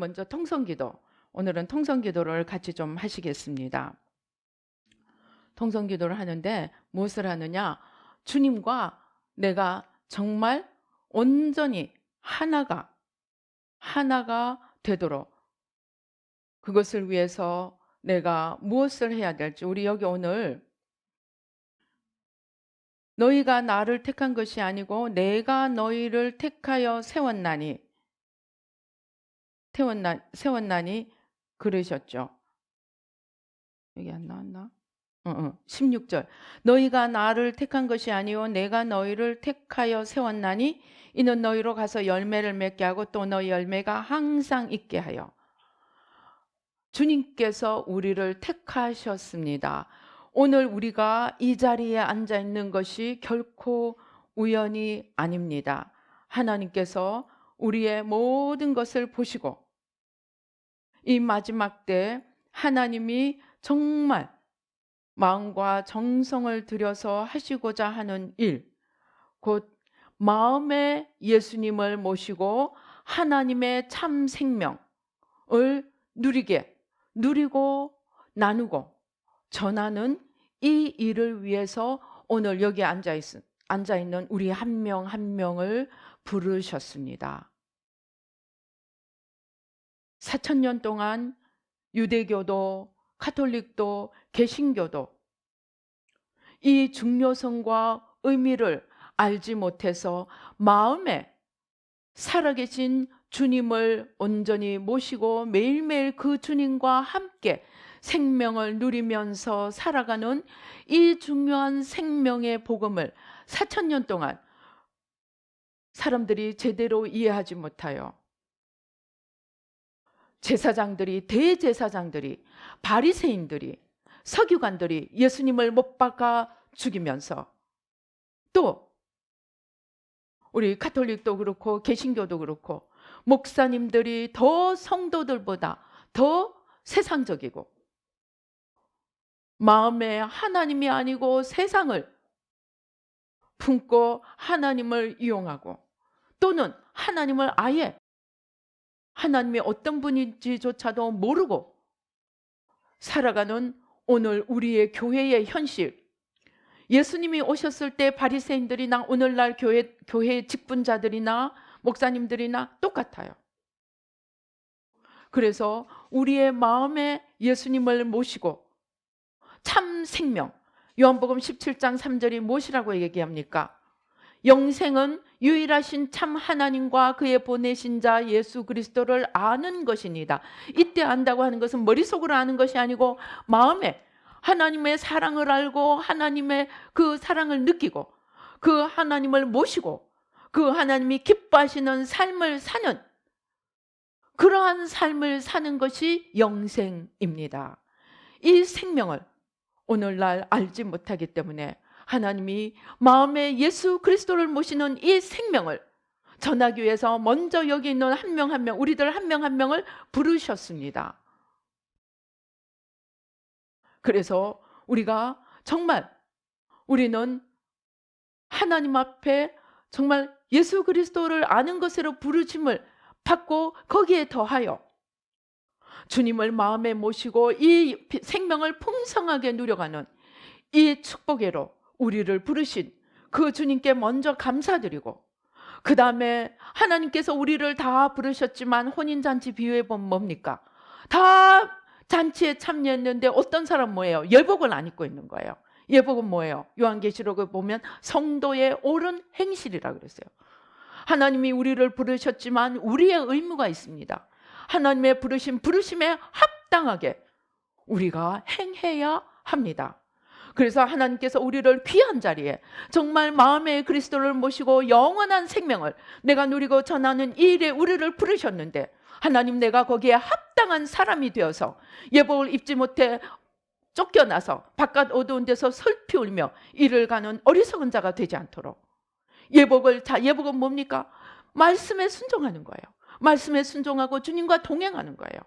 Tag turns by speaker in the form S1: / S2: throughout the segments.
S1: 먼저 통성기도, 오늘은 통성기도를 같이 좀 하시겠습니다. 통성기도를 하는데 무엇을 하느냐? 주님과 내가 정말 온전히 하나가 되도록, 그것을 위해서 내가 무엇을 해야 될지, 우리 여기 오늘 너희가 나를 택한 것이 아니고 내가 너희를 택하여 세웠나니 그러셨죠. 여기 안 나왔나? 16절. 너희가 나를 택한 것이 아니요 내가 너희를 택하여 세웠나니 이는 너희로 가서 열매를 맺게 하고 또 너희 열매가 항상 있게 하여. 주님께서 우리를 택하셨습니다. 오늘 우리가 이 자리에 앉아 있는 것이 결코 우연이 아닙니다. 하나님께서 우리의 모든 것을 보시고 이 마지막 때 하나님이 정말 마음과 정성을 들여서 하시고자 하는 일, 곧 마음에 예수님을 모시고 하나님의 참 생명을 누리고 나누고 전하는 이 일을 위해서 오늘 여기 앉아 있는 우리 한 명 한 명을 부르셨습니다. 4,000년 동안 유대교도 가톨릭도 개신교도 이 중요성과 의미를 알지 못해서 마음에 살아계신 주님을 온전히 모시고 매일매일 그 주님과 함께 생명을 누리면서 살아가는 이 중요한 생명의 복음을 4,000년 동안 사람들이 제대로 이해하지 못하여 제사장들이, 대제사장들이, 바리새인들이, 서기관들이 예수님을 못 박아 죽이면서, 또 우리 가톨릭도 그렇고 개신교도 그렇고 목사님들이 더 성도들보다 더 세상적이고 마음에 하나님이 아니고 세상을 품고 하나님을 이용하고, 또는 하나님을 아예 하나님이 어떤 분인지조차도 모르고 살아가는 오늘 우리의 교회의 현실. 예수님이 오셨을 때 바리새인들이나 오늘날 교회 직분자들이나 목사님들이나 똑같아요. 그래서 우리의 마음에 예수님을 모시고 참 생명, 요한복음 17장 3절이 무엇이라고 얘기합니까? 영생은 유일하신 참 하나님과 그의 보내신 자 예수 그리스도를 아는 것이니다. 이때 안다고 하는 것은 머릿속으로 아는 것이 아니고 마음에 하나님의 사랑을 알고 하나님의 그 사랑을 느끼고 그 하나님을 모시고 그 하나님이 기뻐하시는 삶을 사는, 그러한 삶을 사는 것이 영생입니다. 이 생명을 오늘날 알지 못하기 때문에 하나님이 마음에 예수 그리스도를 모시는 이 생명을 전하기 위해서 먼저 여기 있는 한 명 한 명, 우리들 한 명 한 명을 부르셨습니다. 그래서 우리가 정말 우리는 하나님 앞에 정말 예수 그리스도를 아는 것으로 부르심을 받고 거기에 더하여 주님을 마음에 모시고 이 생명을 풍성하게 누려가는 이 축복으로 우리를 부르신 그 주님께 먼저 감사드리고, 그 다음에 하나님께서 우리를 다 부르셨지만 혼인잔치 비유해 보면 뭡니까? 다 잔치에 참여했는데 어떤 사람 뭐예요? 예복을 안 입고 있는 거예요. 예복은 뭐예요? 요한계시록을 보면 성도의 옳은 행실이라고 그랬어요. 하나님이 우리를 부르셨지만 우리의 의무가 있습니다. 하나님의 부르심에 합당하게 우리가 행해야 합니다. 그래서 하나님께서 우리를 귀한 자리에 정말 마음의 그리스도를 모시고 영원한 생명을 내가 누리고 전하는 이 일에 우리를 부르셨는데, 하나님, 내가 거기에 합당한 사람이 되어서 예복을 입지 못해 쫓겨나서 바깥 어두운 데서 슬피 울며 이를 가는 어리석은 자가 되지 않도록, 예복은 뭡니까? 말씀에 순종하는 거예요. 말씀에 순종하고 주님과 동행하는 거예요.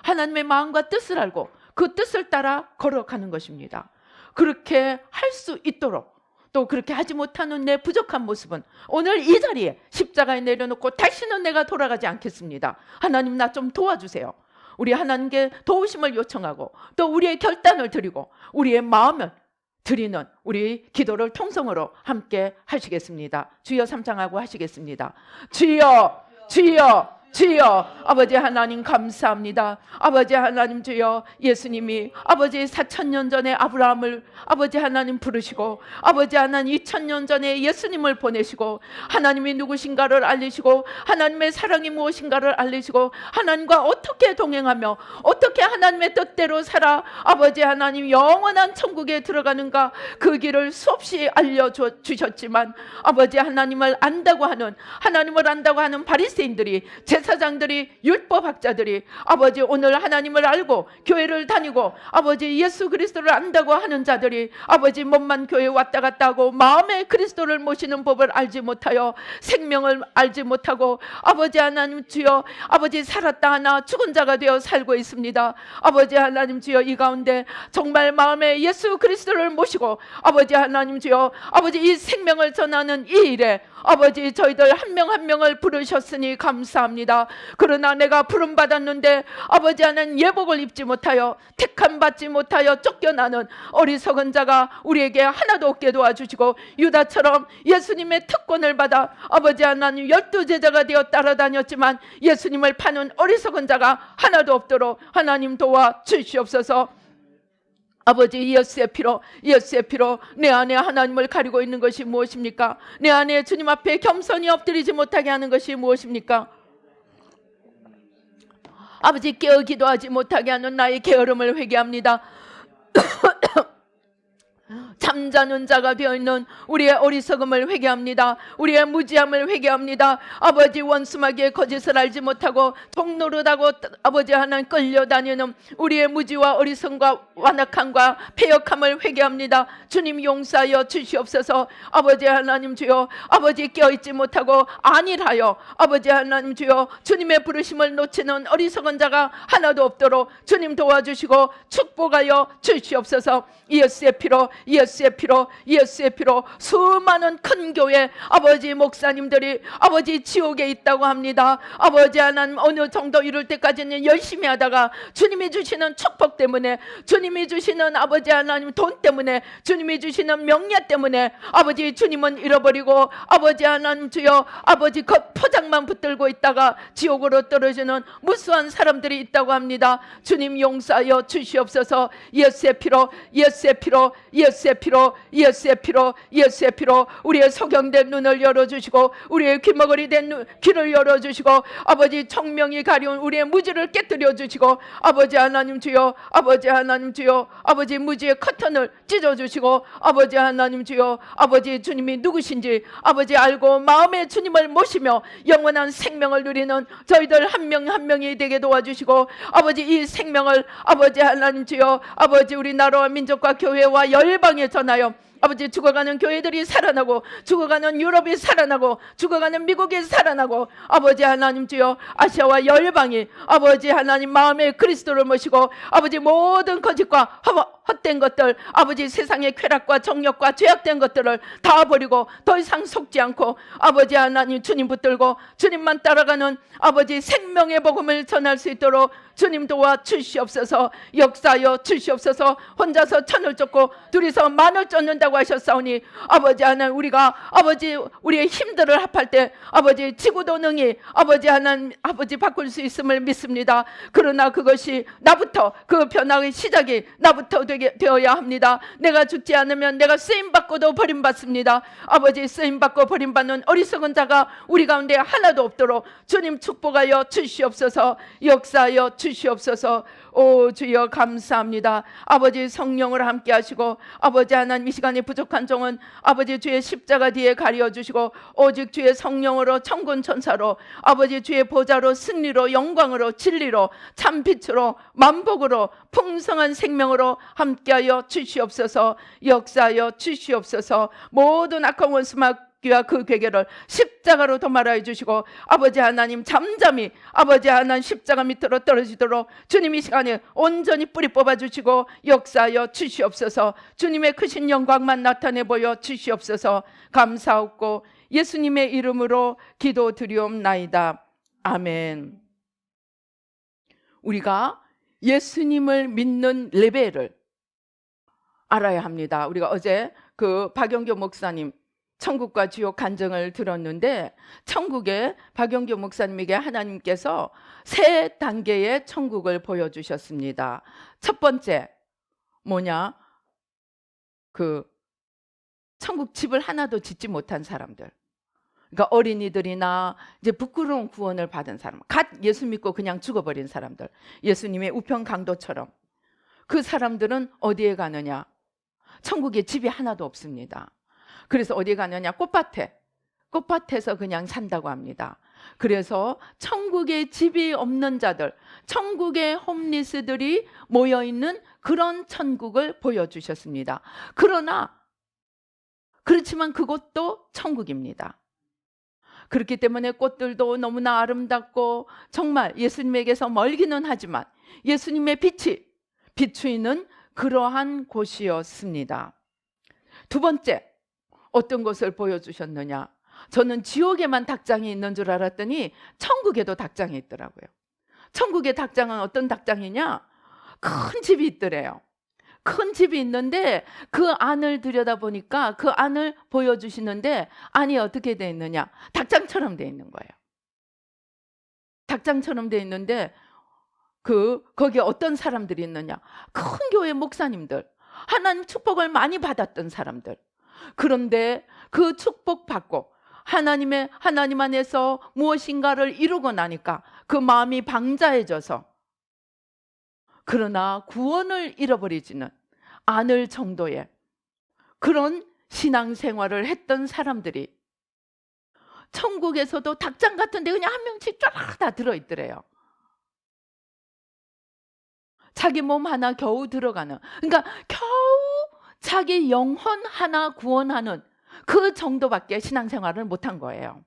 S1: 하나님의 마음과 뜻을 알고 그 뜻을 따라 걸어가는 것입니다. 그렇게 할 수 있도록 또 그렇게 하지 못하는 내 부족한 모습은 오늘 이 자리에 십자가에 내려놓고 다시는 내가 돌아가지 않겠습니다. 하나님, 나 좀 도와주세요. 우리 하나님께 도우심을 요청하고 또 우리의 결단을 드리고 우리의 마음을 드리는 우리 기도를 통성으로 함께 하시겠습니다. 주여 삼창하고 하시겠습니다. 주여, 주여, 주여. 아버지 하나님 감사합니다. 아버지 하나님, 주여, 예수님이 아버지 4,000년 전에 아브라함을 아버지 하나님 부르시고 아버지 하나님 2,000년 전에 예수님을 보내시고 하나님이 누구신가를 알리시고 하나님의 사랑이 무엇인가를 알리시고 하나님과 어떻게 동행하며 어떻게 하나님의 뜻대로 살아 아버지 하나님 영원한 천국에 들어가는가, 그 길을 수없이 알려주셨지만 아버지 하나님을 안다고 하는 바리새인들이, 제사장들이, 율법학자들이 아버지 오늘 하나님을 알고 교회를 다니고 아버지 예수 그리스도를 안다고 하는 자들이 아버지 몸만 교회에 왔다 갔다 하고 마음에 그리스도를 모시는 법을 알지 못하여 생명을 알지 못하고 아버지 하나님 주여 아버지 살았다 하나 죽은 자가 되어 살고 있습니다. 아버지 하나님 주여, 이 가운데 정말 마음에 예수 그리스도를 모시고 아버지 하나님 주여 아버지 이 생명을 전하는 이 일에 아버지 저희들 한 명 한 명을 부르셨으니 감사합니다. 그러나 내가 부름 받았는데 아버지 하나님 예복을 입지 못하여 택함 받지 못하여 쫓겨나는 어리석은 자가 우리에게 하나도 없게 도와주시고 유다처럼 예수님의 특권을 받아 아버지 하나님 12제자가 되어 따라다녔지만 예수님을 파는 어리석은 자가 하나도 없도록 하나님 도와주시옵소서. 아버지, 예수의 피로 내 안에 하나님을 가리고 있는 것이 무엇입니까? 내 안에 주님 앞에 겸손히 엎드리지 못하게 하는 것이 무엇입니까? 아버지, 깨어 기도하지 못하게 하는 나의 게으름을 회개합니다. 잠자는 자가 되어있는 우리의 어리석음을 회개합니다. 우리의 무지함을 회개합니다. 아버지, 원수마귀의 거짓을 알지 못하고 종노릇하고 아버지 하나님 끌려다니는 우리의 무지와 어리석음과 완악함과 패역함을 회개합니다. 주님 용서하여 주시옵소서. 아버지 하나님 주여, 아버지 깨어있지 못하고 안일하여 아버지 하나님 주여 주님의 부르심을 놓치는 어리석은 자가 하나도 없도록 주님 도와주시고 축복하여 주시옵소서. 예수의 피로 수많은 큰 교회 아버지 목사님들이 아버지 지옥에 있다고 합니다. 아버지 하나님, 어느 정도 이룰 때까지는 열심히 하다가 주님이 주시는 축복 때문에, 주님이 주시는 아버지 하나님 돈 때문에, 주님이 주시는 명예 때문에 아버지 주님은 잃어버리고 아버지 하나님 주여 아버지 겉포장만 붙들고 있다가 지옥으로 떨어지는 무수한 사람들이 있다고 합니다. 주님 용서하여 주시옵소서. 예수의 피로 우리의 소경된 눈을 열어주시고 우리의 귀머거리 된 귀를 열어주시고 아버지 청명이 가려운 우리의 무지를 깨뜨려 주시고 아버지 하나님 주여 아버지 무지의 커튼을 찢어주시고 아버지 하나님 주여 아버지 주님이 누구신지 아버지 알고 마음에 주님을 모시며 영원한 생명을 누리는 저희들 한 명 한 명이 되게 도와주시고 아버지 이 생명을 아버지 하나님 주여 아버지 우리나라와 민족과 교회와 열방에 전하여 아버지 죽어가는 교회들이 살아나고 죽어가는 유럽이 살아나고 죽어가는 미국이 살아나고 아버지 하나님 주여 아시아와 열방이 아버지 하나님 마음에 그리스도를 모시고 아버지 모든 거짓과 헛된 것들 아버지 세상의 쾌락과 정욕과 죄악된 것들을 다 버리고 더 이상 속지 않고 아버지 하나님 주님 붙들고 주님만 따라가는 아버지 생명의 복음을 전할 수 있도록 주님 도와 주시옵소서. 역사하여 주시옵소서. 혼자서 천을 쫓고 둘이서 만을 쫓는다고 하셨사오니 아버지 하나님 우리가 아버지 우리의 힘들을 합할 때 아버지 지구도 능히 아버지 하나님 아버지 바꿀 수 있음을 믿습니다. 그러나 그것이 나부터 그 변화의 시작이 나부터 되어야 합니다. 내가 죽지 않으면 내가 쓰임받고도 버림받습니다. 아버지 쓰임받고 버림받는 어리석은 자가 우리 가운데 하나도 없도록 주님 축복하여 주시옵소서. 역사하여 주시옵소서. 오 주여 감사합니다. 아버지 성령을 함께 하시고 아버지 하나님 이 시간에 부족한 종은 아버지 주의 십자가 뒤에 가려주시고 오직 주의 성령으로 천군 천사로 아버지 주의 보좌로 승리로 영광으로 진리로 참빛으로 만복으로 풍성한 생명으로 함께하여 주시옵소서. 역사하여 주시옵소서. 모든 악한 원수막 잡기와 그 괴계를 십자가로 도말하여 주시고, 아버지 하나님 잠잠히 아버지 하나님 십자가 밑으로 떨어지도록 주님 이 시간에 온전히 뿌리 뽑아 주시고 역사하여 주시옵소서. 주님의 크신 영광만 나타내 보여 주시옵소서. 감사하고 예수님의 이름으로 기도드리옵나이다. 아멘. 우리가 예수님을 믿는 레벨을 알아야 합니다. 우리가 어제 그 박영교 목사님 천국과 지옥 간증을 들었는데, 천국에 박영교 목사님에게 하나님께서 세 단계의 천국을 보여주셨습니다. 첫 번째 뭐냐? 그 천국 집을 하나도 짓지 못한 사람들, 그러니까 어린이들이나 이제 부끄러운 구원을 받은 사람, 갓 예수 믿고 그냥 죽어버린 사람들, 예수님의 우편 강도처럼 그 사람들은 어디에 가느냐? 천국에 집이 하나도 없습니다. 그래서 어디에 가느냐? 꽃밭에서 그냥 산다고 합니다. 그래서 천국에 집이 없는 자들, 천국의 홈리스들이 모여있는 그런 천국을 보여주셨습니다. 그렇지만 그것도 천국입니다. 그렇기 때문에 꽃들도 너무나 아름답고 정말 예수님에게서 멀기는 하지만 예수님의 빛이 비추이는 그러한 곳이었습니다. 두 번째, 어떤 것을 보여주셨느냐? 저는 지옥에만 닭장이 있는 줄 알았더니 천국에도 닭장이 있더라고요. 천국의 닭장은 어떤 닭장이냐? 큰 집이 있더래요. 큰 집이 있는데 그 안을 들여다보니까 그 안을 보여주시는데 안이 어떻게 돼 있느냐? 닭장처럼 돼 있는 거예요. 닭장처럼 돼 있는데 거기에 어떤 사람들이 있느냐? 큰 교회 목사님들, 하나님 축복을 많이 받았던 사람들. 그런데 그 축복 받고 하나님 안에서 무엇인가를 이루고 나니까 그 마음이 방자해져서, 그러나 구원을 잃어버리지는 않을 정도의 그런 신앙생활을 했던 사람들이 천국에서도 닭장 같은데 그냥 한 명씩 쫙 다 들어있더래요. 자기 몸 하나 겨우 들어가는, 그러니까 겨우 자기 영혼 하나 구원하는 그 정도밖에 신앙생활을 못한 거예요.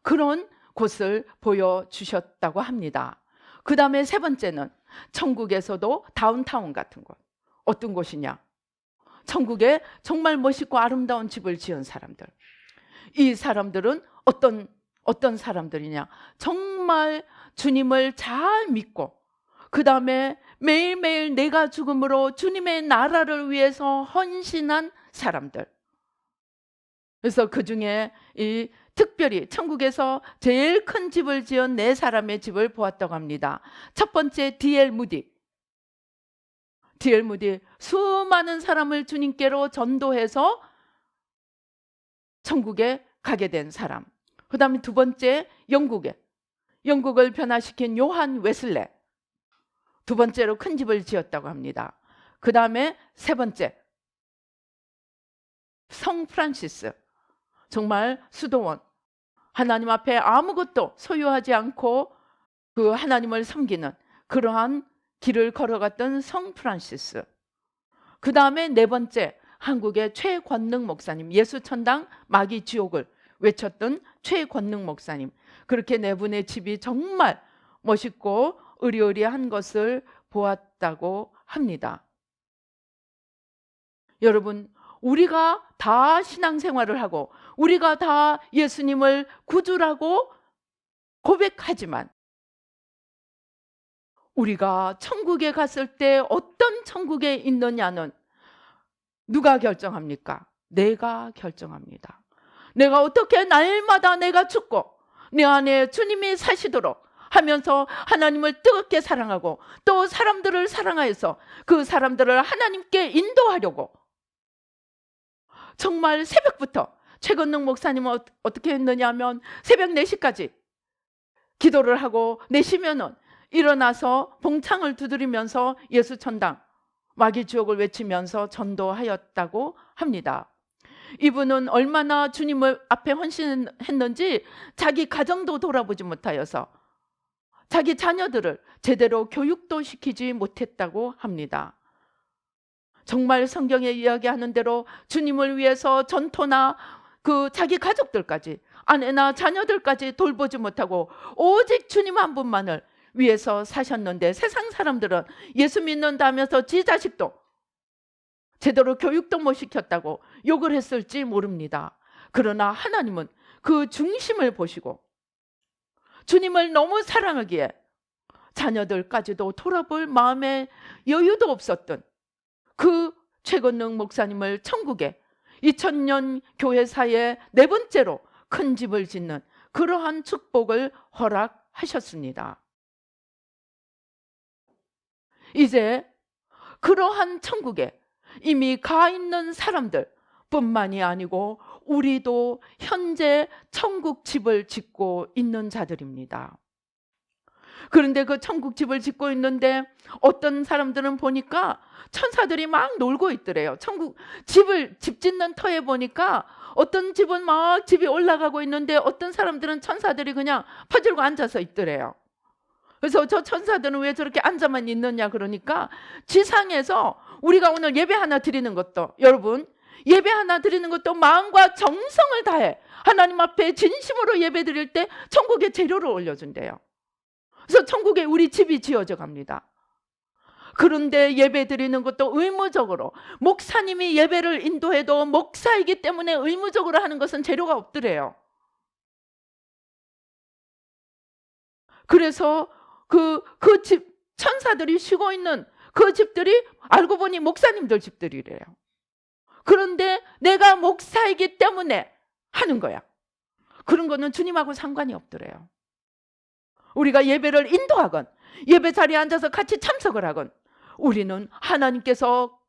S1: 그런 곳을 보여주셨다고 합니다. 그 다음에 세 번째는 천국에서도 다운타운 같은 곳. 어떤 곳이냐? 천국에 정말 멋있고 아름다운 집을 지은 사람들. 이 사람들은 어떤 사람들이냐? 정말 주님을 잘 믿고 그 다음에 매일매일 내가 죽음으로 주님의 나라를 위해서 헌신한 사람들. 그래서 그 중에 특별히 천국에서 제일 큰 집을 지은 네 사람의 집을 보았다고 합니다. 첫 번째 D.L. 무디. 수많은 사람을 주님께로 전도해서 천국에 가게 된 사람. 그 다음에 두 번째 영국을 변화시킨 요한 웨슬레. 두 번째로 큰 집을 지었다고 합니다. 그 다음에 세 번째 성 프란시스. 정말 수도원, 하나님 앞에 아무것도 소유하지 않고 그 하나님을 섬기는 그러한 길을 걸어갔던 성 프란시스. 그 다음에 네 번째 한국의 최권능 목사님, 예수천당 마귀 지옥을 외쳤던 최권능 목사님. 그렇게 네 분의 집이 정말 멋있고 의리의리한 것을 보았다고 합니다. 여러분, 우리가 다 신앙생활을 하고 우리가 다 예수님을 구주라고 고백하지만 우리가 천국에 갔을 때 어떤 천국에 있느냐는 누가 결정합니까? 내가 결정합니다. 내가 어떻게 날마다 내가 죽고 내 안에 주님이 사시도록 하면서 하나님을 뜨겁게 사랑하고 또 사람들을 사랑하여서 그 사람들을 하나님께 인도하려고 정말 새벽부터, 최건능 목사님은 어떻게 했느냐 하면 새벽 4시까지 기도를 하고 4시면은 일어나서 봉창을 두드리면서 예수천당 마귀 지옥을 외치면서 전도하였다고 합니다. 이분은 얼마나 주님을 앞에 헌신했는지 자기 가정도 돌아보지 못하여서 자기 자녀들을 제대로 교육도 시키지 못했다고 합니다. 정말 성경에 이야기하는 대로 주님을 위해서 전토나 그 자기 가족들까지, 아내나 자녀들까지 돌보지 못하고 오직 주님 한 분만을 위해서 사셨는데, 세상 사람들은 예수 믿는다면서 지 자식도 제대로 교육도 못 시켰다고 욕을 했을지 모릅니다. 그러나 하나님은 그 중심을 보시고 주님을 너무 사랑하기에 자녀들까지도 돌아볼 마음의 여유도 없었던 그 최건능 목사님을 천국에 2000년 교회사의 네 번째로 큰 집을 짓는 그러한 축복을 허락하셨습니다. 이제 그러한 천국에 이미 가 있는 사람들 뿐만이 아니고 우리도 현재 천국 집을 짓고 있는 자들입니다. 그런데 그 천국 집을 짓고 있는데 어떤 사람들은 보니까 천사들이 막 놀고 있더래요. 천국 집 짓는 터에 보니까 어떤 집은 막 집이 올라가고 있는데 어떤 사람들은 천사들이 그냥 퍼들고 앉아서 있더래요. 그래서 저 천사들은 왜 저렇게 앉아만 있느냐 그러니까, 지상에서 우리가 오늘 예배 하나 드리는 것도, 여러분 예배 하나 드리는 것도 마음과 정성을 다해 하나님 앞에 진심으로 예배 드릴 때 천국에 재료를 올려준대요. 그래서 천국에 우리 집이 지어져 갑니다. 그런데 예배 드리는 것도 의무적으로, 목사님이 예배를 인도해도 목사이기 때문에 의무적으로 하는 것은 재료가 없더래요. 그래서 그 집, 천사들이 쉬고 있는 그 집들이 알고 보니 목사님들 집들이래요. 그런데 내가 목사이기 때문에 하는 거야. 그런 거는 주님하고 상관이 없더래요. 우리가 예배를 인도하건 예배 자리에 앉아서 같이 참석을 하건 우리는 하나님께서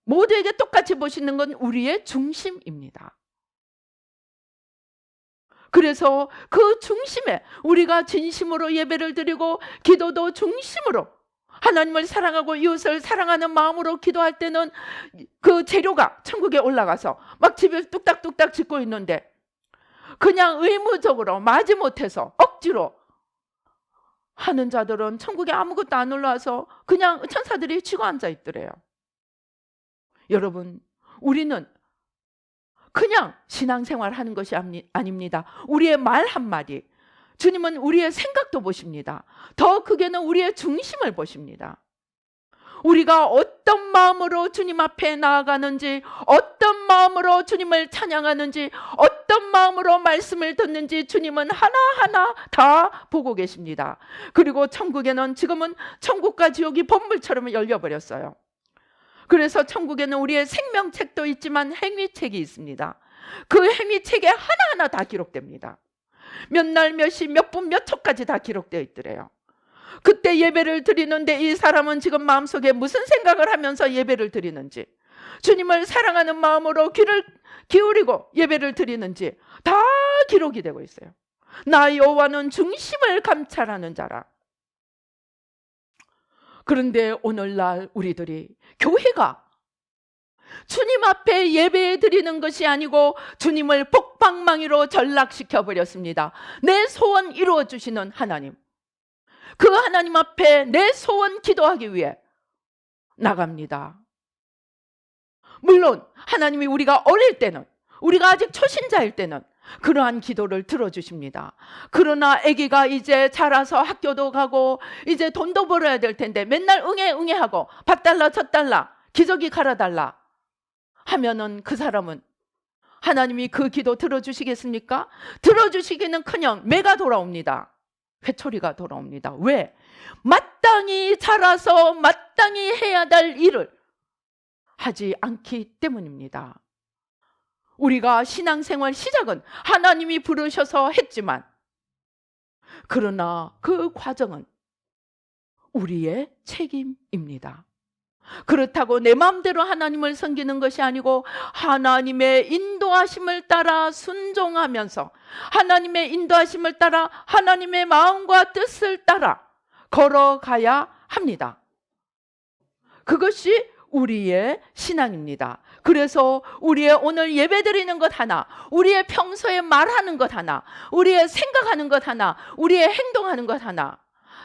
S1: 모두에게 똑같이 보시는 건 우리의 중심입니다. 그래서 그 중심에 우리가 진심으로 예배를 드리고 기도도 중심으로 하나님을 사랑하고 이웃을 사랑하는 마음으로 기도할 때는 그 재료가 천국에 올라가서 막 집을 뚝딱뚝딱 짓고 있는데, 그냥 의무적으로 마지못해서 억지로 하는 자들은 천국에 아무것도 안 올라와서 그냥 천사들이 치고 앉아 있더래요. 여러분, 우리는 그냥 신앙생활 하는 것이 아닙니다. 우리의 말 한마디, 주님은 우리의 생각도 보십니다. 더 크게는 우리의 중심을 보십니다. 우리가 어떤 마음으로 주님 앞에 나아가는지, 어떤 마음으로 주님을 찬양하는지, 어떤 마음으로 말씀을 듣는지 주님은 하나하나 다 보고 계십니다. 그리고 천국에는 지금은 천국과 지옥이 번물처럼 열려버렸어요. 그래서 천국에는 우리의 생명책도 있지만 행위책이 있습니다. 그 행위책에 하나하나 다 기록됩니다. 몇 날, 몇 시, 몇 분, 몇 초까지 다 기록되어 있더래요. 그때 예배를 드리는데 이 사람은 지금 마음속에 무슨 생각을 하면서 예배를 드리는지, 주님을 사랑하는 마음으로 귀를 기울이고 예배를 드리는지 다 기록이 되고 있어요. 나 여호와는 중심을 감찰하는 자라. 그런데 오늘날 우리들이, 교회가 주님 앞에 예배 드리는 것이 아니고 주님을 복방망이로 전락시켜 버렸습니다. 내 소원 이루어 주시는 하나님, 그 하나님 앞에 내 소원 기도하기 위해 나갑니다. 물론 하나님이 우리가 어릴 때는, 우리가 아직 초신자일 때는 그러한 기도를 들어주십니다. 그러나 아기가 이제 자라서 학교도 가고 이제 돈도 벌어야 될 텐데 맨날 응애 하고 $1, $1 기저귀 갈아달라 하면은 그 사람은, 하나님이 그 기도 들어주시겠습니까? 들어주시기는커녕 매가 돌아옵니다. 회초리가 돌아옵니다. 왜? 마땅히 자라서 마땅히 해야 될 일을 하지 않기 때문입니다. 우리가 신앙생활 시작은 하나님이 부르셔서 했지만, 그러나 그 과정은 우리의 책임입니다. 그렇다고 내 마음대로 하나님을 섬기는 것이 아니고 하나님의 인도하심을 따라 순종하면서, 하나님의 인도하심을 따라 하나님의 마음과 뜻을 따라 걸어가야 합니다. 그것이 우리의 신앙입니다. 그래서 우리의 오늘 예배드리는 것 하나, 우리의 평소에 말하는 것 하나, 우리의 생각하는 것 하나, 우리의 행동하는 것 하나,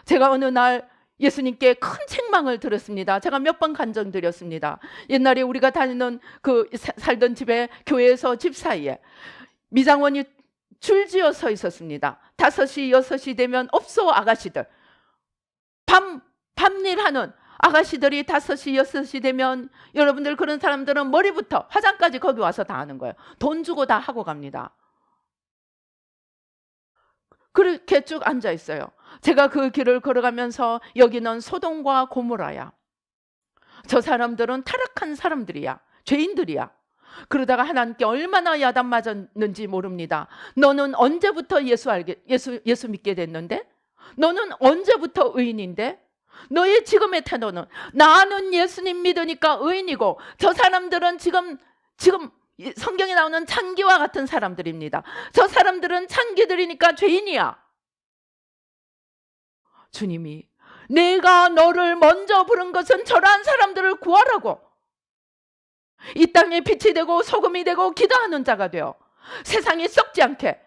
S1: 제가 어느 날 예수님께 큰 책망을 들었습니다. 제가 몇 번 간증드렸습니다. 옛날에 우리가 다니는 살던 집에, 교회에서 집 사이에 미장원이 줄지어 서 있었습니다. 5시, 6시 되면 업소 아가씨들, 밤일하는 아가씨들이 5시, 6시 되면, 여러분들 그런 사람들은 머리부터 화장까지 거기 와서 다 하는 거예요. 돈 주고 다 하고 갑니다. 그렇게 쭉 앉아 있어요. 제가 그 길을 걸어가면서 여기는 소돔과 고모라야. 저 사람들은 타락한 사람들이야. 죄인들이야. 그러다가 하나님께 얼마나 야단 맞았는지 모릅니다. 너는 언제부터 예수 믿게 됐는데? 너는 언제부터 의인인데? 너의 지금의 태도는 나는 예수님 믿으니까 의인이고, 저 사람들은 지금 성경에 나오는 창기와 같은 사람들입니다. 저 사람들은 창기들이니까 죄인이야. 주님이 내가 너를 먼저 부른 것은 저러한 사람들을 구하라고, 이 땅에 빛이 되고 소금이 되고 기도하는 자가 되어 세상에 썩지 않게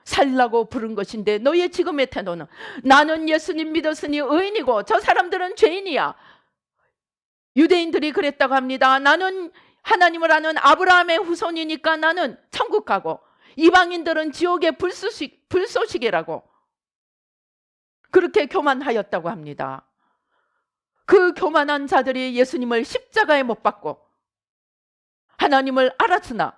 S1: 살라고 부른 것인데, 너의 지금의 태도는 나는 예수님 믿었으니 의인이고 저 사람들은 죄인이야. 유대인들이 그랬다고 합니다. 나는 하나님을 아는 아브라함의 후손이니까 나는 천국 가고, 이방인들은 지옥의 불쏘시개라고 그렇게 교만하였다고 합니다. 그 교만한 자들이 예수님을 십자가에 못 박고 하나님을 알았으나,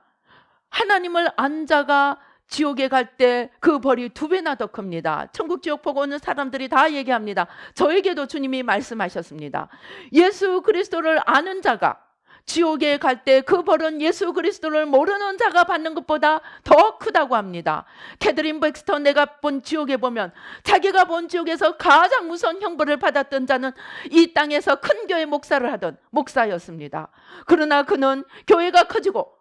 S1: 하나님을 안 자가 지옥에 갈 때 그 벌이 2배나 더 큽니다. 천국 지옥 보고 오는 사람들이 다 얘기합니다. 저에게도 주님이 말씀하셨습니다. 예수 그리스도를 아는 자가 지옥에 갈 때 그 벌은 예수 그리스도를 모르는 자가 받는 것보다 더 크다고 합니다. 캐드린 백스터, 내가 본 지옥에 보면 자기가 본 지옥에서 가장 무서운 형벌을 받았던 자는 이 땅에서 큰 교회 목사를 하던 목사였습니다. 그러나 그는 교회가 커지고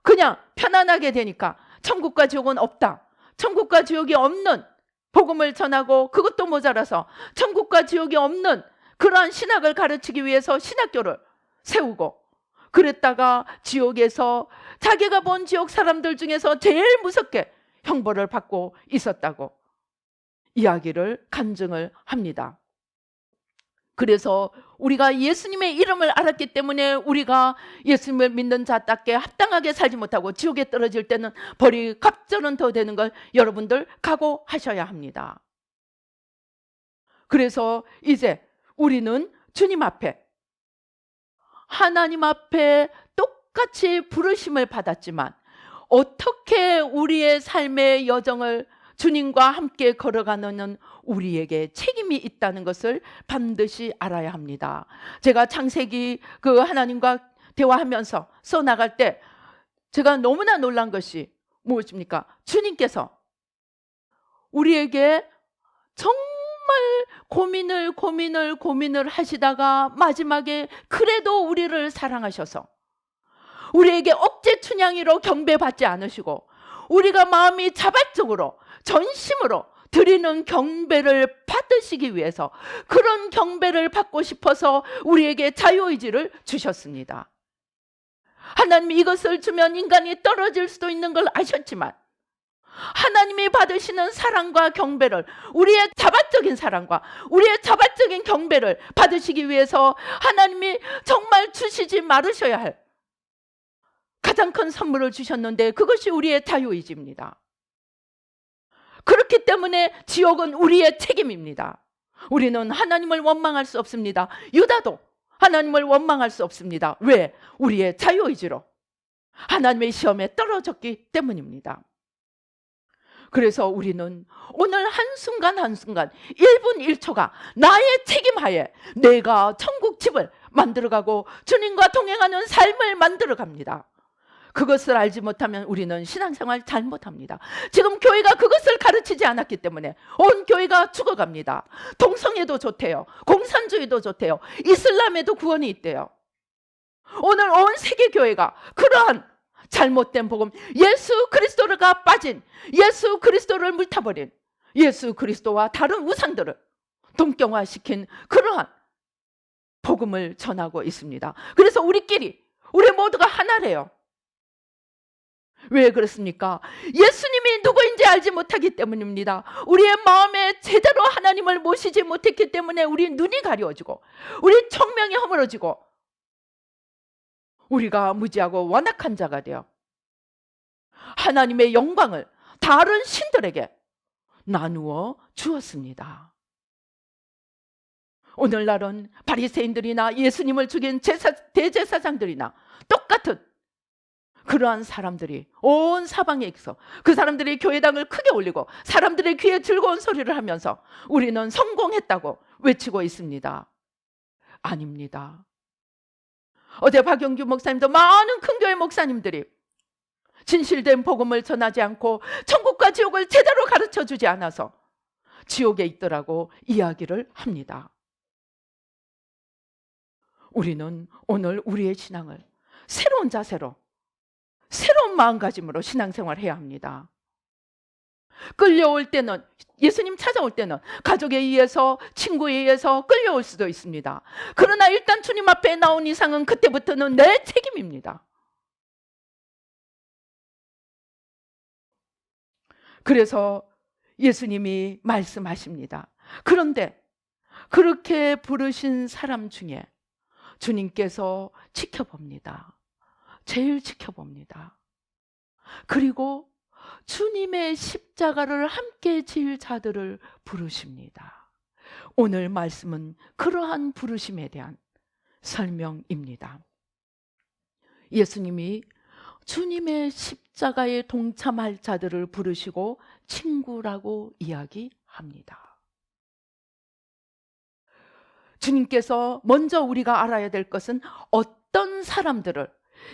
S1: 그냥 편안하게 되니까 천국과 지옥은 없다, 천국과 지옥이 없는 복음을 전하고, 그것도 모자라서 천국과 지옥이 없는 그러한 신학을 가르치기 위해서 신학교를 세우고, 그랬다가 지옥에서 자기가 본 지옥 사람들 중에서 제일 무섭게 형벌을 받고 있었다고 이야기를 간증을 합니다. 그래서 우리가 예수님의 이름을 알았기 때문에 우리가 예수님을 믿는 자답게 합당하게 살지 못하고 지옥에 떨어질 때는 벌이 갑절은 더 되는 걸 여러분들 각오하셔야 합니다. 그래서 이제 우리는 주님 앞에, 하나님 앞에 똑같이 부르심을 받았지만 어떻게 우리의 삶의 여정을 주님과 함께 걸어가는 우리에게 책임이 있다는 것을 반드시 알아야 합니다. 제가 창세기 하나님과 대화하면서 써나갈 때 제가 너무나 놀란 것이 무엇입니까? 주님께서 우리에게 정말 고민을 하시다가 마지막에 그래도 우리를 사랑하셔서 우리에게 억제 춘향이로 경배받지 않으시고, 우리가 마음이 자발적으로 전심으로 드리는 경배를 받으시기 위해서, 그런 경배를 받고 싶어서 우리에게 자유의지를 주셨습니다. 하나님이 이것을 주면 인간이 떨어질 수도 있는 걸 아셨지만, 하나님이 받으시는 사랑과 경배를, 우리의 자발적인 사랑과 우리의 자발적인 경배를 받으시기 위해서 하나님이 정말 주시지 말으셔야 할 가장 큰 선물을 주셨는데, 그것이 우리의 자유의지입니다. 그렇기 때문에 지옥은 우리의 책임입니다. 우리는 하나님을 원망할 수 없습니다. 유다도 하나님을 원망할 수 없습니다. 왜? 우리의 자유의지로 하나님의 시험에 떨어졌기 때문입니다. 그래서 우리는 오늘 한순간 1분 1초가 나의 책임하에 내가 천국 집을 만들어가고 주님과 동행하는 삶을 만들어갑니다. 그것을 알지 못하면 우리는 신앙생활 잘못합니다. 지금 교회가 그것을 가르치지 않았기 때문에 온 교회가 죽어갑니다. 동성애도 좋대요, 공산주의도 좋대요, 이슬람에도 구원이 있대요. 오늘 온 세계 교회가 그러한 잘못된 복음, 예수 그리스도가 빠진, 예수 그리스도를 물타버린, 예수 그리스도와 다른 우상들을 동경화시킨 그러한 복음을 전하고 있습니다. 그래서 우리 모두가 하나래요. 왜 그렇습니까? 예수님이 누구인지 알지 못하기 때문입니다. 우리의 마음에 제대로 하나님을 모시지 못했기 때문에 우리 눈이 가려워지고 우리 청명이 허물어지고 우리가 무지하고 완악한 자가 되어 하나님의 영광을 다른 신들에게 나누어 주었습니다. 오늘날은 바리새인들이나 예수님을 죽인 대제사장들이나 똑같은 그러한 사람들이 온 사방에 있어 그 사람들이 교회당을 크게 올리고 사람들의 귀에 즐거운 소리를 하면서 우리는 성공했다고 외치고 있습니다. 아닙니다. 어제 박영규 목사님도 많은 큰 교회 목사님들이 진실된 복음을 전하지 않고 천국과 지옥을 제대로 가르쳐주지 않아서 지옥에 있더라고 이야기를 합니다. 우리는 오늘 우리의 신앙을 새로운 자세로 새로운 마음가짐으로 신앙생활해야 합니다. 끌려올 때는 예수님 찾아올 때는 가족에 의해서 친구에 의해서 끌려올 수도 있습니다. 그러나 일단 주님 앞에 나온 이상은 그때부터는 내 책임입니다. 그래서 예수님이 말씀하십니다. 그런데 그렇게 부르신 사람 중에 주님께서 지켜봅니다. 제일 지켜봅니다. 그리고 주님의 십자가를 함께 질 자들을 부르십니다. 오늘 말씀은 그러한 부르심에 대한 설명입니다. 예수님이 주님의 십자가에 동참할 자들을 부르시고 친구라고 이야기합니다. 주님께서 먼저 우리가 알아야 될 것은 어떤 사람들을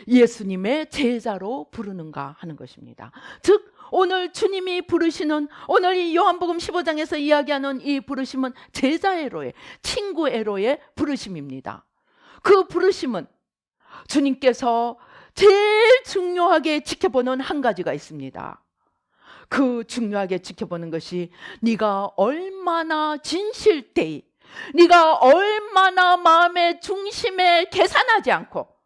S1: 예수님의 제자로 부르는가 하는 것입니다. 즉 오늘 주님이 부르시는 오늘 이 요한복음 15장에서 이야기하는 이 부르심은 제자애로의 친구애로의 부르심입니다. 그 부르심은 주님께서 제일 중요하게 지켜보는 한 가지가 있습니다. 그 중요하게 지켜보는 것이 네가 얼마나 진실되이 네가 얼마나 마음의 중심에 계산하지 않고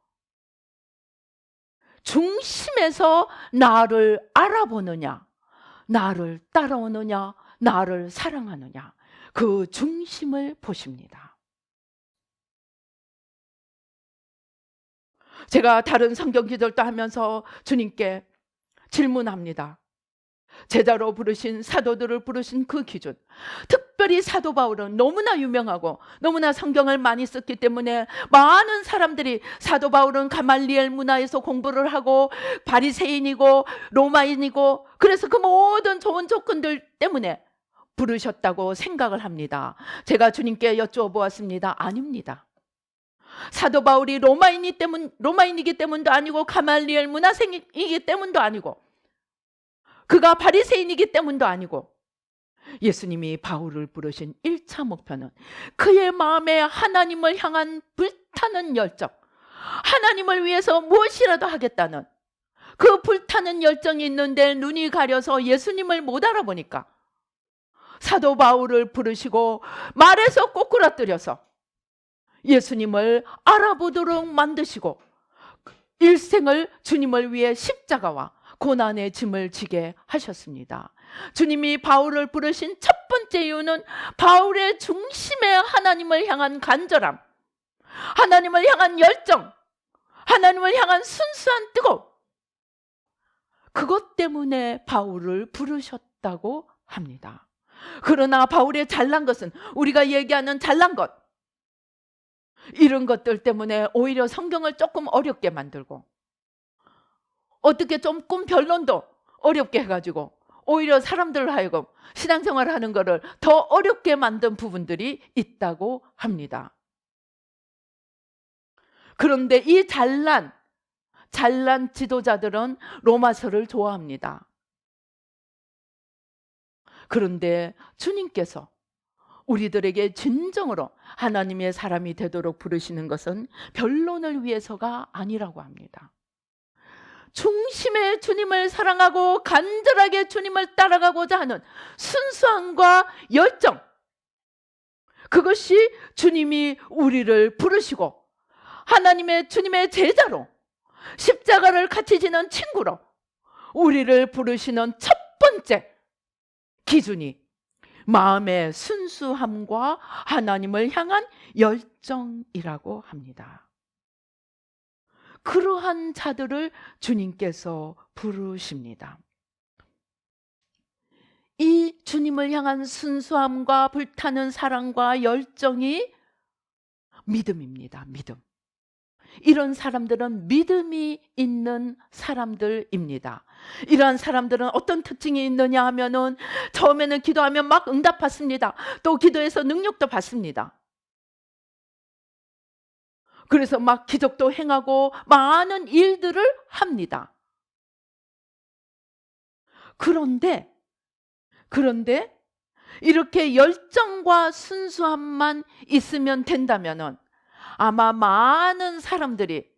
S1: 중심에서 나를 알아보느냐, 나를 따라오느냐, 나를 사랑하느냐, 그 중심을 보십니다. 제가 다른 성경 기절도 하면서 주님께 질문합니다. 제자로 부르신 사도들을 부르신 그 기준, 특별히 사도 바울은 너무나 유명하고 너무나 성경을 많이 썼기 때문에 많은 사람들이 사도 바울은 가말리엘 문화에서 공부를 하고 바리새인이고 로마인이고 그래서 그 모든 좋은 조건들 때문에 부르셨다고 생각을 합니다. 제가 주님께 여쭈어보았습니다. 아닙니다. 사도 바울이 로마인이기 때문도 아니고 가말리엘 문화생이기 때문도 아니고 그가 바리새인이기 때문도 아니고 예수님이 바울을 부르신 1차 목표는 그의 마음에 하나님을 향한 불타는 열정, 하나님을 위해서 무엇이라도 하겠다는 그 불타는 열정이 있는데 눈이 가려서 예수님을 못 알아보니까 사도 바울을 부르시고 말에서 꼬꾸라뜨려서 예수님을 알아보도록 만드시고 일생을 주님을 위해 십자가와 고난의 짐을 지게 하셨습니다. 주님이 바울을 부르신 첫 번째 이유는 바울의 중심에 하나님을 향한 간절함, 하나님을 향한 열정, 하나님을 향한 순수한 뜨거움, 그것 때문에 바울을 부르셨다고 합니다. 그러나 바울의 잘난 것은 우리가 얘기하는 잘난 것, 이런 것들 때문에 오히려 성경을 조금 어렵게 만들고 어떻게 조금 변론도 어렵게 해가지고 오히려 사람들을 하여금 신앙생활을 하는 것을 더 어렵게 만든 부분들이 있다고 합니다. 그런데 이 잘난 지도자들은 로마서를 좋아합니다. 그런데 주님께서 우리들에게 진정으로 하나님의 사람이 되도록 부르시는 것은 변론을 위해서가 아니라고 합니다. 중심에 주님을 사랑하고 간절하게 주님을 따라가고자 하는 순수함과 열정, 그것이 주님이 우리를 부르시고 주님의 제자로 십자가를 같이 지는 친구로 우리를 부르시는 첫 번째 기준이 마음의 순수함과 하나님을 향한 열정이라고 합니다. 그러한 자들을 주님께서 부르십니다. 이 주님을 향한 순수함과 불타는 사랑과 열정이 믿음입니다. 믿음. 이런 사람들은 믿음이 있는 사람들입니다. 이러한 사람들은 어떤 특징이 있느냐 하면은 처음에는 기도하면 막 응답받습니다. 또 기도해서 능력도 받습니다. 그래서 막 기적도 행하고 많은 일들을 합니다. 그런데 이렇게 열정과 순수함만 있으면 된다면은 아마 많은 사람들이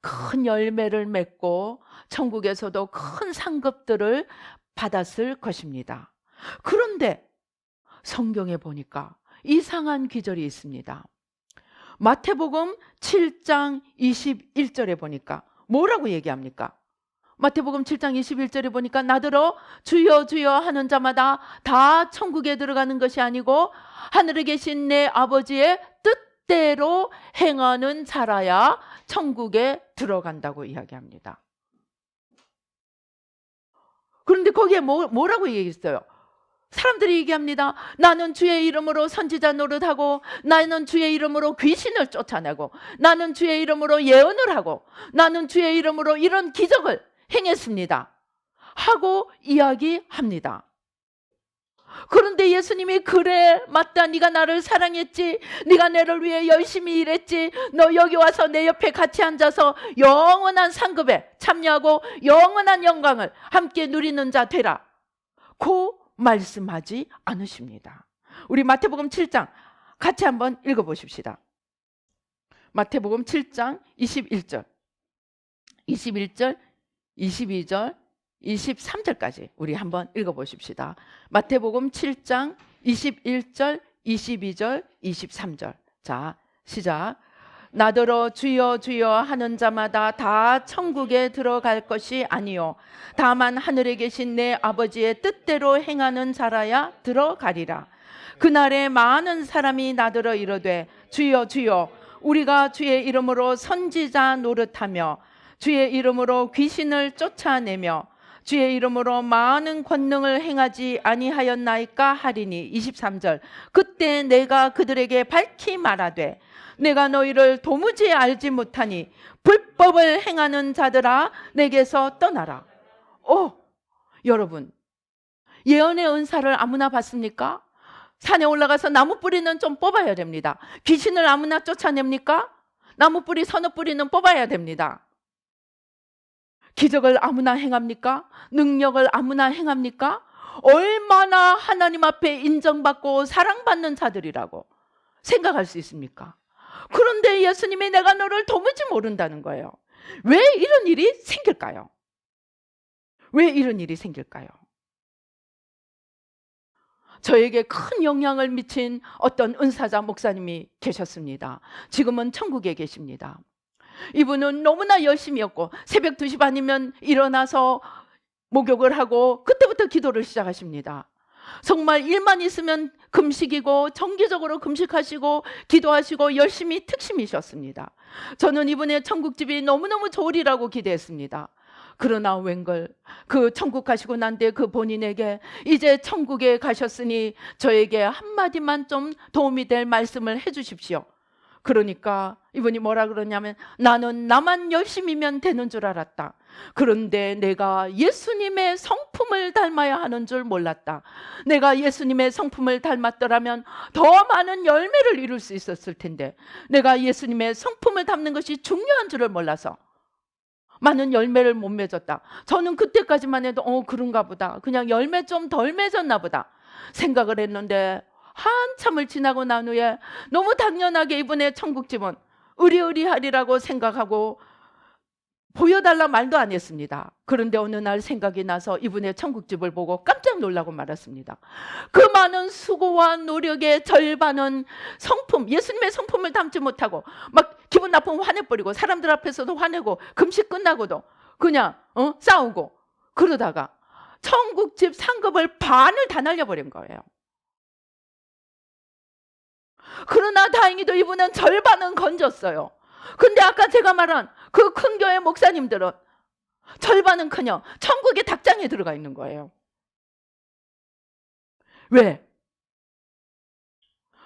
S1: 큰 열매를 맺고 천국에서도 큰 상급들을 받았을 것입니다. 그런데 성경에 보니까 이상한 기절이 있습니다. 마태복음 7장 21절에 보니까 뭐라고 얘기합니까? 마태복음 7장 21절에 보니까 나더러 주여 주여 하는 자마다 다 천국에 들어가는 것이 아니고 하늘에 계신 내 아버지의 뜻대로 행하는 자라야 천국에 들어간다고 이야기합니다. 그런데 거기에 뭐라고 얘기했어요? 사람들이 얘기합니다. 나는 주의 이름으로 선지자 노릇하고, 나는 주의 이름으로 귀신을 쫓아내고, 나는 주의 이름으로 예언을 하고, 나는 주의 이름으로 이런 기적을 행했습니다 하고 이야기합니다. 그런데 예수님이 그래 맞다, 네가 나를 사랑했지, 네가 나를 위해 열심히 일했지, 너 여기 와서 내 옆에 같이 앉아서 영원한 상급에 참여하고 영원한 영광을 함께 누리는 자 되라 고 말씀하지 않으십니다. 우리 마태복음 7장 같이 한번 읽어보십시다. 마태복음 7장 21절 22절 23절까지 우리 한번 읽어보십시다. 마태복음 7장 21절 22절 23절. 자, 시작. 나더러 주여 주여 하는 자마다 다 천국에 들어갈 것이 아니요 다만 하늘에 계신 내 아버지의 뜻대로 행하는 자라야 들어가리라. 그날에 많은 사람이 나더러 이르되 주여 주여 우리가 주의 이름으로 선지자 노릇하며 주의 이름으로 귀신을 쫓아내며 주의 이름으로 많은 권능을 행하지 아니하였나이까 하리니. 23절. 그때 내가 그들에게 밝히 말하되 내가 너희를 도무지 알지 못하니 불법을 행하는 자들아 내게서 떠나라. 여러분, 예언의 은사를 아무나 받습니까? 산에 올라가서 나무 뿌리는 좀 뽑아야 됩니다. 귀신을 아무나 쫓아냅니까? 나무 뿌리, 서너 뿌리는 뽑아야 됩니다. 기적을 아무나 행합니까? 능력을 아무나 행합니까? 얼마나 하나님 앞에 인정받고 사랑받는 자들이라고 생각할 수 있습니까? 그런데 예수님이 내가 너를 도무지 모른다는 거예요. 왜 이런 일이 생길까요? 왜 이런 일이 생길까요? 저에게 큰 영향을 미친 어떤 은사자 목사님이 계셨습니다. 지금은 천국에 계십니다. 이분은 너무나 열심히였고 새벽 2시 반이면 일어나서 목욕을 하고 그때부터 기도를 시작하십니다. 정말 일만 있으면 금식이고 정기적으로 금식하시고 기도하시고 열심히 특심이셨습니다. 저는 이분의 천국집이 너무너무 좋으리라고 기대했습니다. 그러나 웬걸 그 천국 가시고 난 뒤에 그 본인에게 이제 천국에 가셨으니 저에게 한마디만 좀 도움이 될 말씀을 해주십시오. 그러니까 이분이 뭐라 그러냐면 나는 나만 열심히면 되는 줄 알았다. 그런데 내가 예수님의 성품을 닮아야 하는 줄 몰랐다. 내가 예수님의 성품을 닮았더라면 더 많은 열매를 이룰 수 있었을 텐데 내가 예수님의 성품을 닮는 것이 중요한 줄을 몰라서 많은 열매를 못 맺었다. 저는 그때까지만 해도 그런가 보다, 그냥 열매 좀 덜 맺었나 보다 생각을 했는데 한참을 지나고 난 후에 너무 당연하게 이분의 천국집은 의리의리하리라고 생각하고 보여달라 말도 안 했습니다. 그런데 어느 날 생각이 나서 이분의 천국집을 보고 깜짝 놀라고 말았습니다. 그 많은 수고와 노력의 절반은 성품, 예수님의 성품을 담지 못하고 막 기분 나쁘면 화내버리고 사람들 앞에서도 화내고 금식 끝나고도 그냥 싸우고 그러다가 천국집 상급을 반을 다 날려버린 거예요. 그러나 다행히도 이분은 절반은 건졌어요. 근데 아까 제가 말한 그 큰 교회 목사님들은 절반은커녕 천국의 닭장에 들어가 있는 거예요. 왜?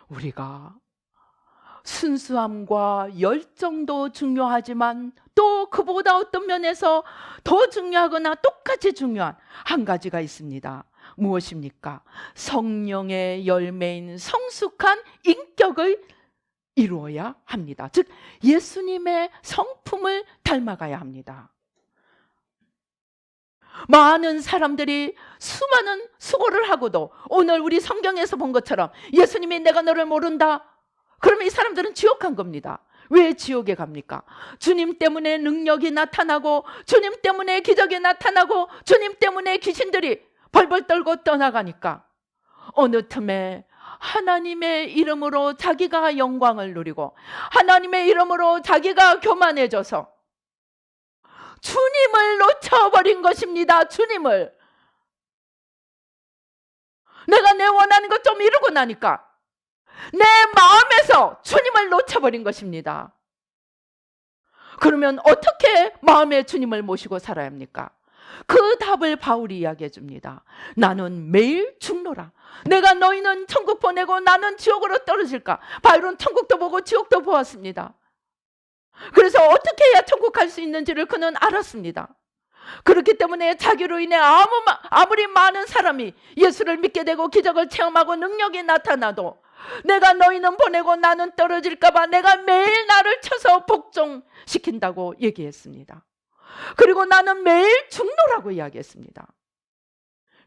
S1: 우리가 순수함과 열정도 중요하지만 또 그보다 어떤 면에서 더 중요하거나 똑같이 중요한 한 가지가 있습니다. 무엇입니까? 성령의 열매인 성숙한 인격을 이루어야 합니다. 즉 예수님의 성품을 닮아가야 합니다. 많은 사람들이 수많은 수고를 하고도 오늘 우리 성경에서 본 것처럼 예수님이 내가 너를 모른다, 그러면 이 사람들은 지옥 간 겁니다. 왜 지옥에 갑니까? 주님 때문에 능력이 나타나고 주님 때문에 기적이 나타나고 주님 때문에 귀신들이 벌벌 떨고 떠나가니까 어느 틈에 하나님의 이름으로 자기가 영광을 누리고 하나님의 이름으로 자기가 교만해져서 주님을 놓쳐버린 것입니다. 주님을. 내가 내 원하는 것 좀 이루고 나니까 내 마음에서 주님을 놓쳐버린 것입니다. 그러면 어떻게 마음의 주님을 모시고 살아야 합니까? 그 답을 바울이 이야기해 줍니다. 나는 매일 죽노라. 내가 너희는 천국 보내고 나는 지옥으로 떨어질까? 바울은 천국도 보고 지옥도 보았습니다. 그래서 어떻게 해야 천국 갈 수 있는지를 그는 알았습니다. 그렇기 때문에 자기로 인해 아무리 많은 사람이 예수를 믿게 되고 기적을 체험하고 능력이 나타나도 내가 너희는 보내고 나는 떨어질까 봐 내가 매일 나를 쳐서 복종시킨다고 얘기했습니다. 그리고 나는 매일 죽노라고 이야기했습니다.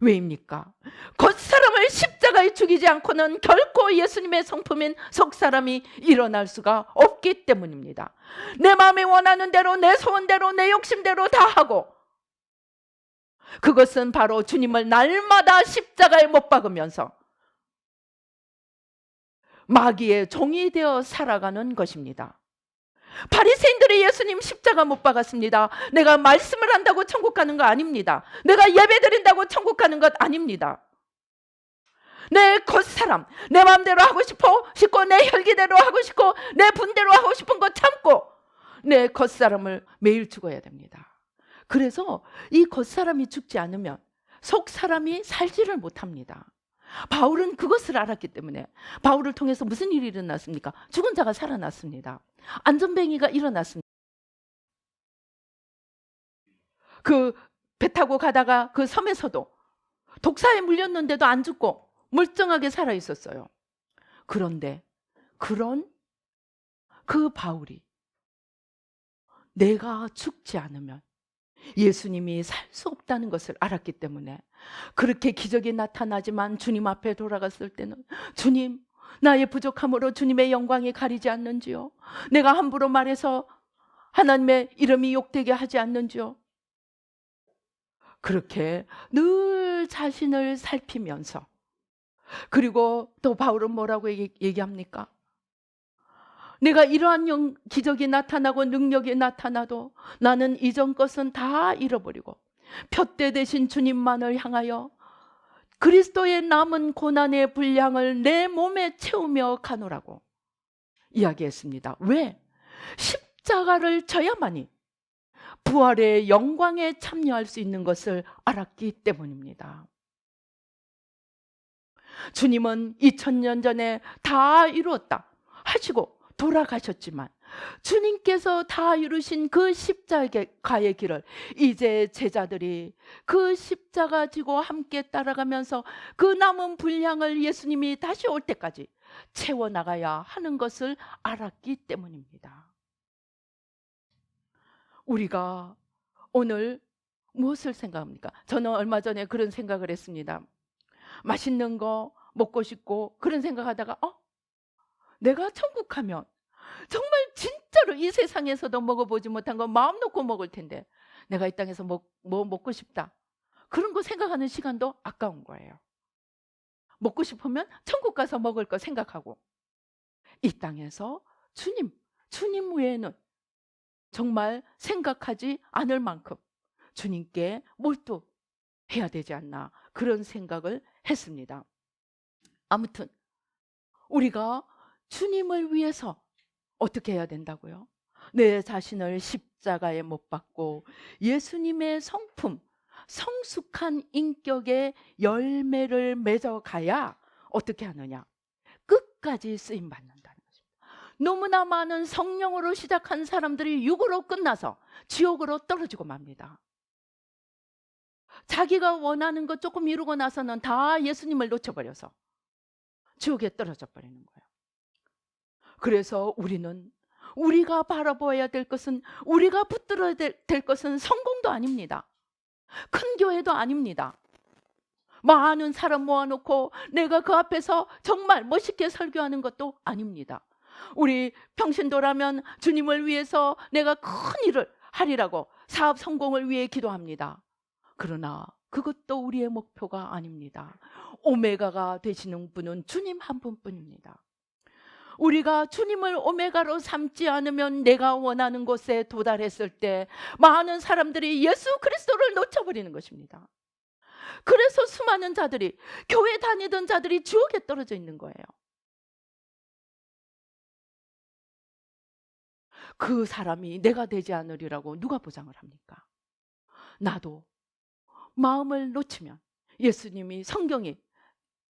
S1: 왜입니까? 겉사람을 십자가에 죽이지 않고는 결코 예수님의 성품인 속사람이 일어날 수가 없기 때문입니다. 내 마음이 원하는 대로 내 소원대로 내 욕심대로 다 하고 그것은 바로 주님을 날마다 십자가에 못 박으면서 마귀의 종이 되어 살아가는 것입니다. 바리새인들이 예수님 십자가 못 박았습니다. 내가 말씀을 한다고 천국 가는 거 아닙니다. 내가 예배 드린다고 천국 가는 것 아닙니다. 내 겉사람, 내 마음대로 하고 싶고 내 혈기대로 하고 싶고 내 분대로 하고 싶은 거 참고 내 겉사람을 매일 죽어야 됩니다. 그래서 이 겉사람이 죽지 않으면 속사람이 살지를 못합니다. 바울은 그것을 알았기 때문에 바울을 통해서 무슨 일이 일어났습니까? 죽은 자가 살아났습니다. 안전뱅이가 일어났습니다. 그 배 타고 가다가 그 섬에서도 독사에 물렸는데도 안 죽고 멀쩡하게 살아 있었어요. 그런데 그런 그 바울이 내가 죽지 않으면 예수님이 살 수 없다는 것을 알았기 때문에 그렇게 기적이 나타나지만 주님 앞에 돌아갔을 때는 주님, 나의 부족함으로 주님의 영광이 가리지 않는지요? 내가 함부로 말해서 하나님의 이름이 욕되게 하지 않는지요? 그렇게 늘 자신을 살피면서, 그리고 또 바울은 뭐라고 얘기합니까? 내가 이러한 기적이 나타나고 능력이 나타나도 나는 이전 것은 다 잃어버리고 푯대 되신 주님만을 향하여 그리스도의 남은 고난의 분량을 내 몸에 채우며 가노라고 이야기했습니다. 왜? 십자가를 져야만이 부활의 영광에 참여할 수 있는 것을 알았기 때문입니다. 주님은 2000년 전에 다 이루었다 하시고 돌아가셨지만 주님께서 다 이루신 그 십자가의 길을 이제 제자들이 그 십자가 지고 함께 따라가면서 그 남은 분량을 예수님이 다시 올 때까지 채워나가야 하는 것을 알았기 때문입니다. 우리가 오늘 무엇을 생각합니까? 저는 얼마 전에 그런 생각을 했습니다. 맛있는 거 먹고 싶고 그런 생각하다가 내가 천국 가면 정말 진짜로 이 세상에서도 먹어보지 못한 거 마음 놓고 먹을 텐데 내가 이 땅에서 뭐 먹고 싶다, 그런 거 생각하는 시간도 아까운 거예요. 먹고 싶으면 천국 가서 먹을 거 생각하고 이 땅에서 주님 외에는 정말 생각하지 않을 만큼 주님께 몰두해야 되지 않나, 그런 생각을 했습니다. 아무튼 우리가 주님을 위해서 어떻게 해야 된다고요? 내 자신을 십자가에 못 박고 예수님의 성품, 성숙한 인격의 열매를 맺어가야 어떻게 하느냐? 끝까지 쓰임 받는다는 것입니다. 너무나 많은 성령으로 시작한 사람들이 육으로 끝나서 지옥으로 떨어지고 맙니다. 자기가 원하는 것 조금 이루고 나서는 다 예수님을 놓쳐버려서 지옥에 떨어져 버리는 거예요. 그래서 우리가 바라보아야 될 것은, 우리가 붙들어야 될 것은 성공도 아닙니다. 큰 교회도 아닙니다. 많은 사람 모아놓고 내가 그 앞에서 정말 멋있게 설교하는 것도 아닙니다. 우리 평신도라면 주님을 위해서 내가 큰 일을 하리라고 사업 성공을 위해 기도합니다. 그러나 그것도 우리의 목표가 아닙니다. 오메가가 되시는 분은 주님 한 분뿐입니다. 우리가 주님을 오메가로 삼지 않으면 내가 원하는 곳에 도달했을 때 많은 사람들이 예수 그리스도를 놓쳐버리는 것입니다. 그래서 수많은 자들이, 교회 다니던 자들이 지옥에 떨어져 있는 거예요. 그 사람이 내가 되지 않으리라고 누가 보장을 합니까? 나도 마음을 놓치면, 예수님이, 성경이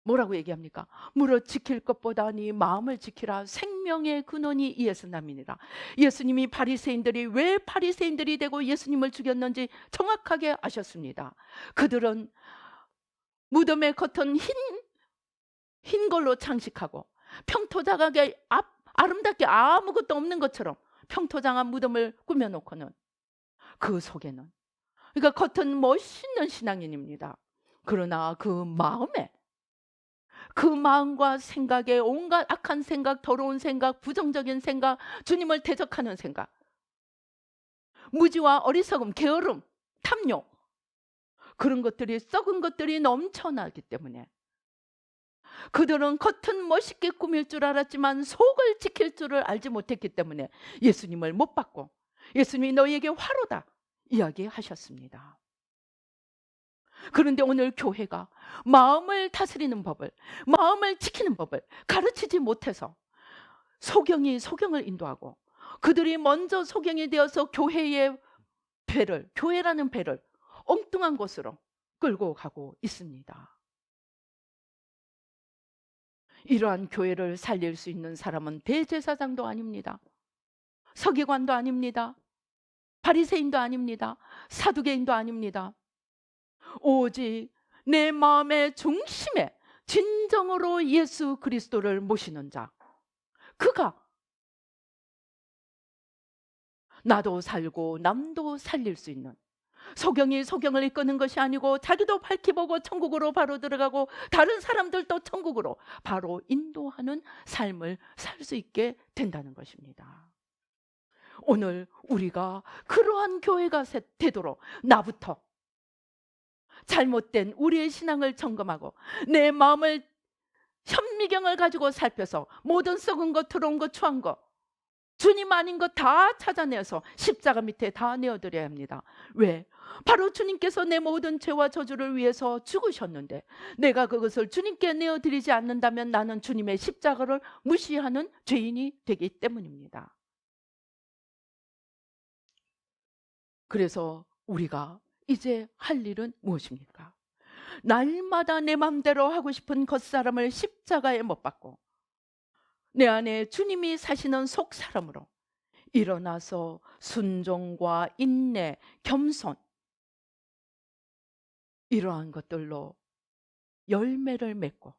S1: 뭐라고 얘기합니까? 무릇 지킬 것보다 네 마음을 지키라. 생명의 근원이 이에서 남이니라. 예수님이 바리새인들이 왜 바리새인들이 되고 예수님을 죽였는지 정확하게 아셨습니다. 그들은 무덤의 겉은 흰 걸로 장식하고 평토장하게 아름답게 아무것도 없는 것처럼 평토장한 무덤을 꾸며놓고는 그 속에는, 그러니까 겉은 멋있는 신앙인입니다. 그러나 그 마음과 생각에 온갖 악한 생각, 더러운 생각, 부정적인 생각, 주님을 대적하는 생각, 무지와 어리석음, 게으름, 탐욕, 그런 것들이, 썩은 것들이 넘쳐나기 때문에 그들은 겉은 멋있게 꾸밀 줄 알았지만 속을 지킬 줄을 알지 못했기 때문에 예수님을 못 받고, 예수님이 너희에게 화로다 이야기하셨습니다. 그런데 오늘 교회가 마음을 다스리는 법을, 마음을 지키는 법을 가르치지 못해서 소경을 인도하고, 그들이 먼저 소경이 되어서 교회라는 배를 엉뚱한 곳으로 끌고 가고 있습니다. 이러한 교회를 살릴 수 있는 사람은 대제사장도 아닙니다. 서기관도 아닙니다. 바리새인도 아닙니다. 사두개인도 아닙니다. 오직 내 마음의 중심에 진정으로 예수 그리스도를 모시는 자, 그가 나도 살고 남도 살릴 수 있는, 소경이 소경을 이끄는 것이 아니고 자기도 밝히 보고 천국으로 바로 들어가고 다른 사람들도 천국으로 바로 인도하는 삶을 살 수 있게 된다는 것입니다. 오늘 우리가 그러한 교회가 되도록 나부터 잘못된 우리의 신앙을 점검하고 내 마음을, 현미경을 가지고 살펴서 모든 썩은 것, 더러운 것, 추한 것, 주님 아닌 것 다 찾아내서 십자가 밑에 다 내어드려야 합니다. 왜? 바로 주님께서 내 모든 죄와 저주를 위해서 죽으셨는데 내가 그것을 주님께 내어드리지 않는다면 나는 주님의 십자가를 무시하는 죄인이 되기 때문입니다. 그래서 우리가 이제 할 일은 무엇입니까? 날마다 내 맘대로 하고 싶은 겉사람을 십자가에 못 박고 내 안에 주님이 사시는 속사람으로 일어나서 순종과 인내, 겸손, 이러한 것들로 열매를 맺고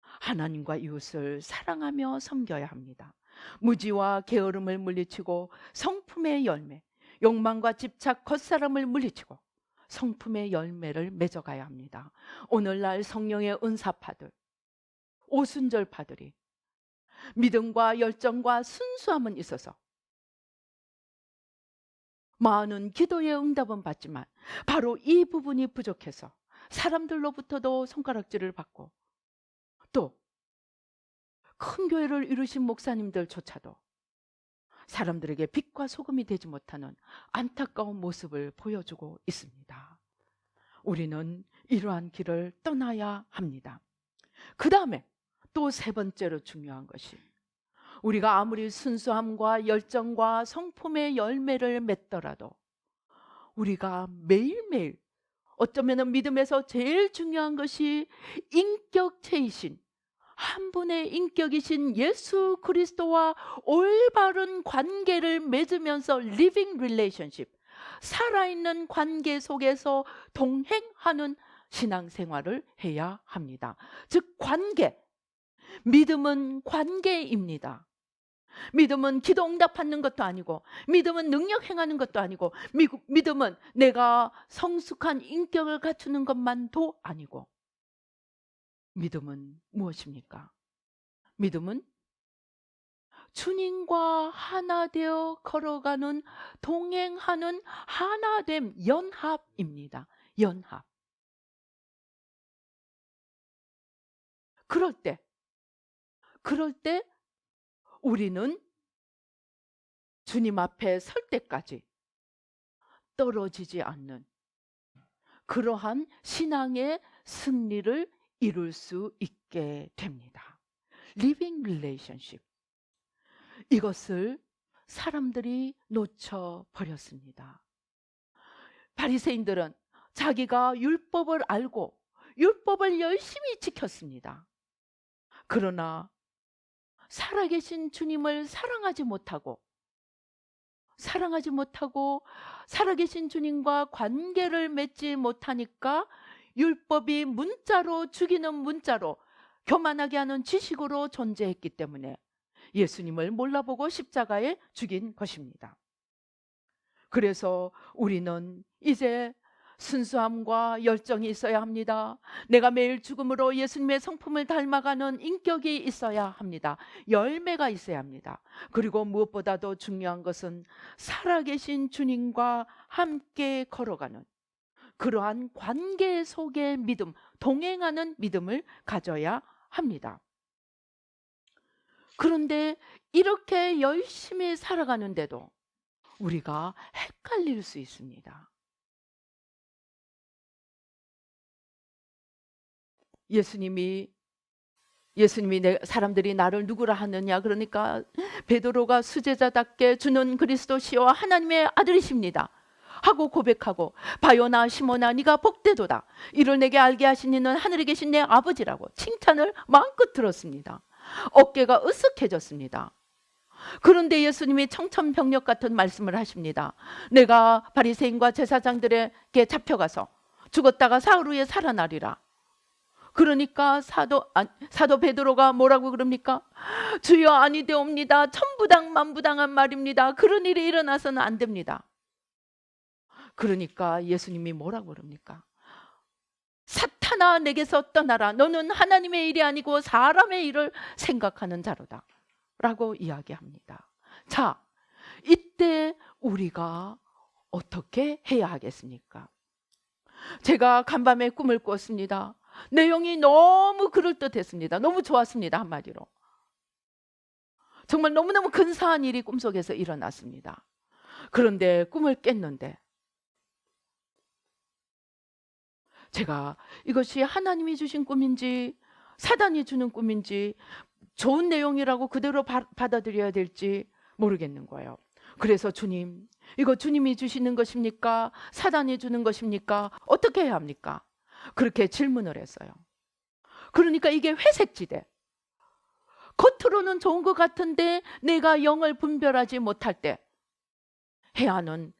S1: 하나님과 이웃을 사랑하며 섬겨야 합니다. 무지와 게으름을 물리치고 성품의 열매, 욕망과 집착, 겉사람을 물리치고 성품의 열매를 맺어가야 합니다. 오늘날 성령의 은사파들, 오순절파들이 믿음과 열정과 순수함은 있어서 많은 기도의 응답은 받지만 바로 이 부분이 부족해서 사람들로부터도 손가락질을 받고 또 큰 교회를 이루신 목사님들조차도 사람들에게 빛과 소금이 되지 못하는 안타까운 모습을 보여주고 있습니다. 우리는 이러한 길을 떠나야 합니다. 그 다음에 또 세 번째로 중요한 것이, 우리가 아무리 순수함과 열정과 성품의 열매를 맺더라도 우리가 매일매일, 어쩌면 믿음에서 제일 중요한 것이 인격체이신 한 분의 인격이신 예수 그리스도와 올바른 관계를 맺으면서 living relationship, 살아있는 관계 속에서 동행하는 신앙생활을 해야 합니다. 즉 관계, 믿음은 관계입니다. 믿음은 기도 응답받는 것도 아니고, 믿음은 능력 행하는 것도 아니고, 믿음은 내가 성숙한 인격을 갖추는 것만도 아니고, 믿음은 무엇입니까? 믿음은 주님과 하나 되어 걸어가는, 동행하는 하나됨, 연합입니다. 연합. 그럴 때 우리는 주님 앞에 설 때까지 떨어지지 않는 그러한 신앙의 승리를 이룰 수 있게 됩니다. Living relationship. 이것을 사람들이 놓쳐버렸습니다. 바리새인들은 자기가 율법을 알고 율법을 열심히 지켰습니다. 그러나 살아계신 주님을 사랑하지 못하고 살아계신 주님과 관계를 맺지 못하니까 율법이 문자로, 죽이는 문자로, 교만하게 하는 지식으로 존재했기 때문에 예수님을 몰라보고 십자가에 죽인 것입니다. 그래서 우리는 이제 순수함과 열정이 있어야 합니다. 내가 매일 죽음으로 예수님의 성품을 닮아가는 인격이 있어야 합니다. 열매가 있어야 합니다. 그리고 무엇보다도 중요한 것은 살아계신 주님과 함께 걸어가는 그러한 관계 속의 믿음, 동행하는 믿음을 가져야 합니다. 그런데 이렇게 열심히 살아가는데도 우리가 헷갈릴 수 있습니다. 예수님이 사람들이 나를 누구라 하느냐, 그러니까 베드로가 수제자답게 주는 그리스도시요 하나님의 아들이십니다 하고 고백하고, 바요나 시몬아 네가 복되도다, 이를 내게 알게 하신 이는 하늘에 계신 내 아버지라고 칭찬을 마음껏 들었습니다. 어깨가 으쓱해졌습니다. 그런데 예수님이 청천벽력 같은 말씀을 하십니다. 내가 바리새인과 제사장들에게 잡혀가서 죽었다가 사흘 후에 살아나리라. 그러니까 사도 베드로가 뭐라고 그럽니까? 주여 아니되옵니다. 천부당 만부당한 말입니다. 그런 일이 일어나서는 안 됩니다. 그러니까 예수님이 뭐라고 그럽니까? 사탄아 내게서 떠나라. 너는 하나님의 일이 아니고 사람의 일을 생각하는 자로다 라고 이야기합니다. 자, 이때 우리가 어떻게 해야 하겠습니까? 제가 간밤에 꿈을 꿨습니다. 내용이 너무 그럴듯했습니다. 너무 좋았습니다. 한마디로 정말 너무너무 근사한 일이 꿈속에서 일어났습니다. 그런데 꿈을 깼는데 제가 이것이 하나님이 주신 꿈인지 사단이 주는 꿈인지 좋은 내용이라고 그대로 받아들여야 될지 모르겠는 거예요. 그래서 주님, 이거 주님이 주시는 것입니까? 사단이 주는 것입니까? 어떻게 해야 합니까? 그렇게 질문을 했어요. 그러니까 이게 회색지대, 겉으로는 좋은 것 같은데 내가 영을 분별하지 못할 때 해야 하는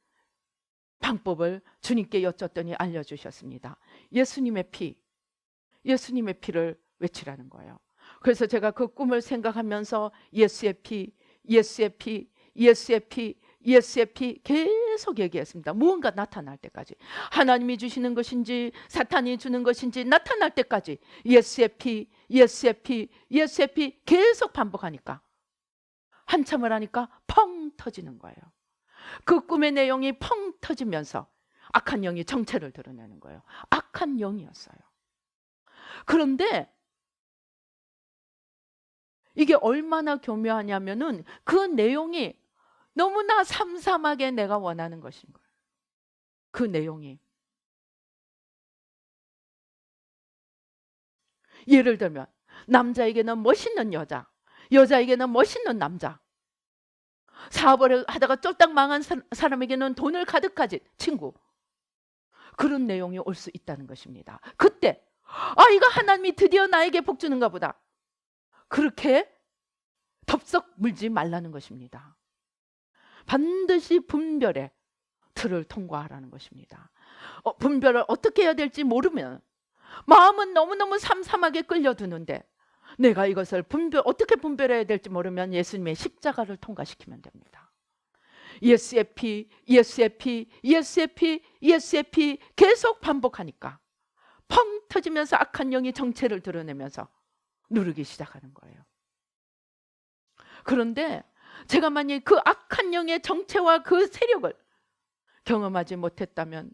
S1: 방법을 주님께 여쭙더니 알려주셨습니다. 예수님의 피를 외치라는 거예요. 그래서 제가 그 꿈을 생각하면서 예수의 피, 예수의 피, 예수의 피, 예수의 피 계속 얘기했습니다. 무언가 나타날 때까지, 하나님이 주시는 것인지 사탄이 주는 것인지 나타날 때까지 예수의 피, 예수의 피, 예수의 피 계속 반복하니까 한참을 하니까 펑 터지는 거예요. 그 꿈의 내용이 펑 터지면서 악한 영이 정체를 드러내는 거예요. 악한 영이었어요. 그런데 이게 얼마나 교묘하냐면은 그 내용이 너무나 삼삼하게 내가 원하는 것인 거예요. 그 내용이. 예를 들면 남자에게는 멋있는 여자, 여자에게는 멋있는 남자, 사업을 하다가 쫄딱 망한 사람에게는 돈을 가득 가진 친구, 그런 내용이 올 수 있다는 것입니다. 그때 이거 하나님이 드디어 나에게 복 주는가 보다, 그렇게 덥석 물지 말라는 것입니다. 반드시 분별의 틀을 통과하라는 것입니다. 분별을 어떻게 해야 될지 모르면 마음은 너무너무 삼삼하게 끌려드는데 내가 이것을 어떻게 분별해야 될지 모르면 예수님의 십자가를 통과시키면 됩니다. 예수의 피, 예수의 피, 예수의 피, 예수의 피 계속 반복하니까 펑 터지면서 악한 영이 정체를 드러내면서 누르기 시작하는 거예요. 그런데 제가 만약 그 악한 영의 정체와 그 세력을 경험하지 못했다면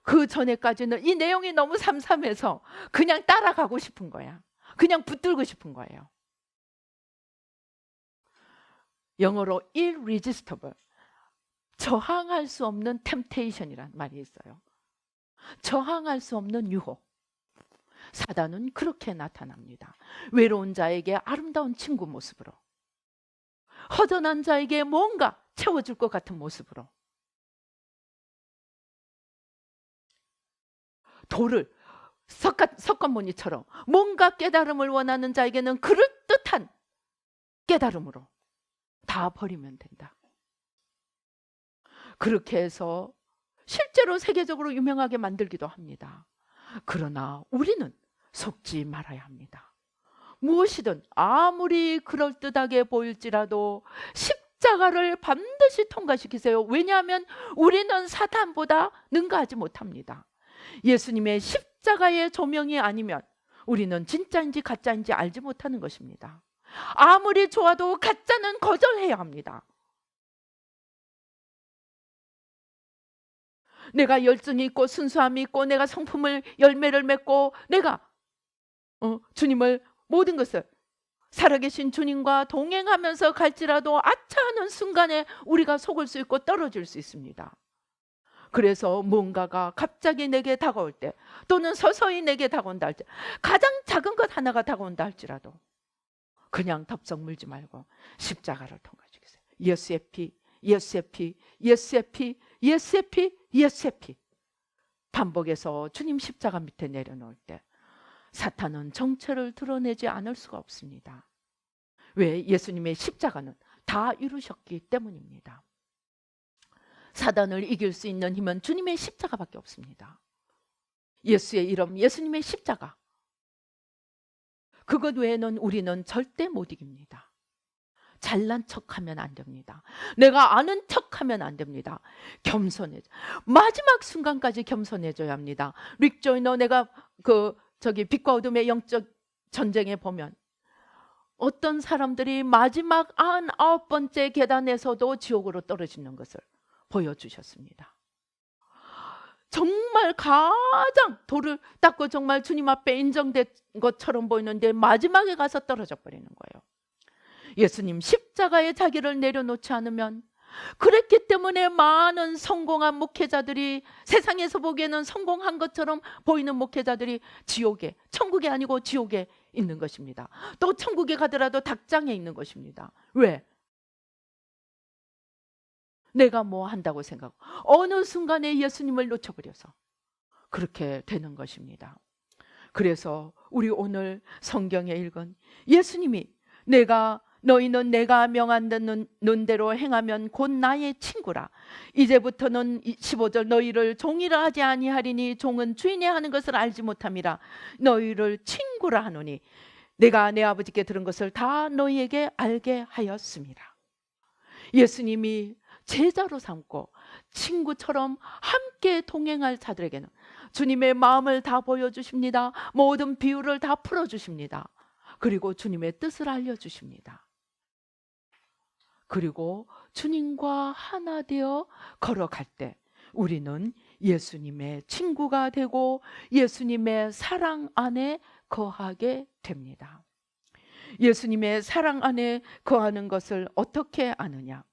S1: 그 전에까지는 이 내용이 너무 삼삼해서 그냥 따라가고 싶은 거야. 그냥 붙들고 싶은 거예요. 영어로 irresistible, 저항할 수 없는 temptation이란 말이 있어요. 저항할 수 없는 유혹. 사단은 그렇게 나타납니다. 외로운 자에게 아름다운 친구 모습으로, 허전한 자에게 뭔가 채워줄 것 같은 모습으로, 돌을 석가모니처럼 뭔가 깨달음을 원하는 자에게는 그럴듯한 깨달음으로 다 버리면 된다. 그렇게 해서 실제로 세계적으로 유명하게 만들기도 합니다. 그러나 우리는 속지 말아야 합니다. 무엇이든 아무리 그럴듯하게 보일지라도 십자가를 반드시 통과시키세요. 왜냐하면 우리는 사탄보다 능가하지 못합니다. 예수님의 십자가의 조명이 아니면 우리는 진짜인지 가짜인지 알지 못하는 것입니다. 아무리 좋아도 가짜는 거절해야 합니다. 내가 열정이 있고 순수함이 있고 내가 성품을 열매를 맺고 내가 주님을 모든 것을 살아계신 주님과 동행하면서 갈지라도 아차 하는 순간에 우리가 속을 수 있고 떨어질 수 있습니다. 그래서 뭔가가 갑자기 내게 다가올 때, 또는 서서히 내게 다가온다 할 때, 가장 작은 것 하나가 다가온다 할지라도 그냥 덥석 물지 말고 십자가를 통과시키세요. 예수의 피, 예수의 피, 예수의 피, 예수의 피, 예수의 피 반복해서 주님 십자가 밑에 내려놓을 때 사탄은 정체를 드러내지 않을 수가 없습니다. 왜? 예수님의 십자가는 다 이루셨기 때문입니다. 사단을 이길 수 있는 힘은 주님의 십자가밖에 없습니다. 예수의 이름, 예수님의 십자가, 그것 외에는 우리는 절대 못 이깁니다. 잘난 척하면 안 됩니다. 내가 아는 척하면 안 됩니다. 겸손해져, 마지막 순간까지 겸손해져야 합니다. 릭 조이너, 내가 빛과 어둠의 영적 전쟁에 보면 어떤 사람들이 마지막 99번째 계단에서도 지옥으로 떨어지는 것을 보여주셨습니다. 정말 가장 돌을 닦고 정말 주님 앞에 인정된 것처럼 보이는데 마지막에 가서 떨어져 버리는 거예요. 예수님 십자가에 자기를 내려놓지 않으면, 그랬기 때문에 많은 성공한 목회자들이, 세상에서 보기에는 성공한 것처럼 보이는 목회자들이 지옥에, 천국이 아니고 지옥에 있는 것입니다. 또 천국에 가더라도 닭장에 있는 것입니다. 왜? 내가 뭐 한다고 생각하고 어느 순간에 예수님을 놓쳐버려서 그렇게 되는 것입니다. 그래서 우리 오늘 성경에 읽은 예수님이 너희는 내가 명하는 대로 행하면 곧 나의 친구라. 이제부터는 15절, 너희를 종이라 하지 아니하리니 종은 주인이 하는 것을 알지 못함이라. 너희를 친구라 하노니 내가 내 아버지께 들은 것을 다 너희에게 알게 하였습니다. 예수님이 제자로 삼고 친구처럼 함께 동행할 자들에게는 주님의 마음을 다 보여주십니다. 모든 비유를 다 풀어주십니다. 그리고 주님의 뜻을 알려주십니다. 그리고 주님과 하나 되어 걸어갈 때 우리는 예수님의 친구가 되고 예수님의 사랑 안에 거하게 됩니다. 예수님의 사랑 안에 거하는 것을 어떻게 아느냐?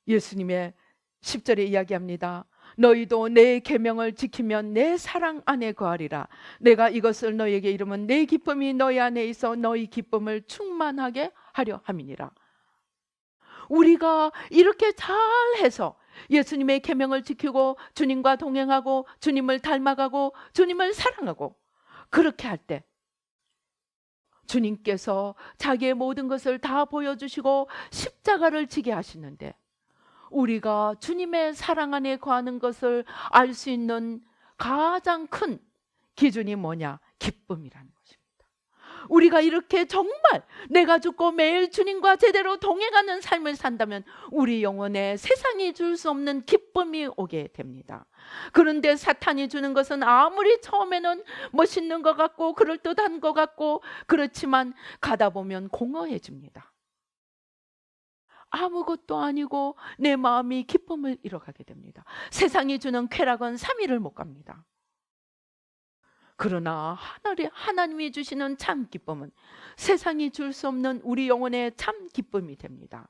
S1: 예수님의 10절에 이야기합니다. 너희도 내 계명을 지키면 내 사랑 안에 거하리라. 내가 이것을 너희에게 이르면 내 기쁨이 너희 안에 있어 너희 기쁨을 충만하게 하려 함이니라. 우리가 이렇게 잘해서 예수님의 계명을 지키고 주님과 동행하고 주님을 닮아가고 주님을 사랑하고 그렇게 할 때 주님께서 자기의 모든 것을 다 보여주시고 십자가를 지게 하시는데, 우리가 주님의 사랑 안에 거하는 것을 알 수 있는 가장 큰 기준이 뭐냐? 기쁨이라는 것입니다. 우리가 이렇게 정말 내가 죽고 매일 주님과 제대로 동행하는 삶을 산다면 우리 영혼에 세상이 줄 수 없는 기쁨이 오게 됩니다. 그런데 사탄이 주는 것은 아무리 처음에는 멋있는 것 같고 그럴듯한 것 같고 그렇지만 가다 보면 공허해집니다. 아무것도 아니고 내 마음이 기쁨을 잃어가게 됩니다. 세상이 주는 쾌락은 3일을 못 갑니다. 그러나 하나님이 주시는 참 기쁨은 세상이 줄 수 없는 우리 영혼의 참 기쁨이 됩니다.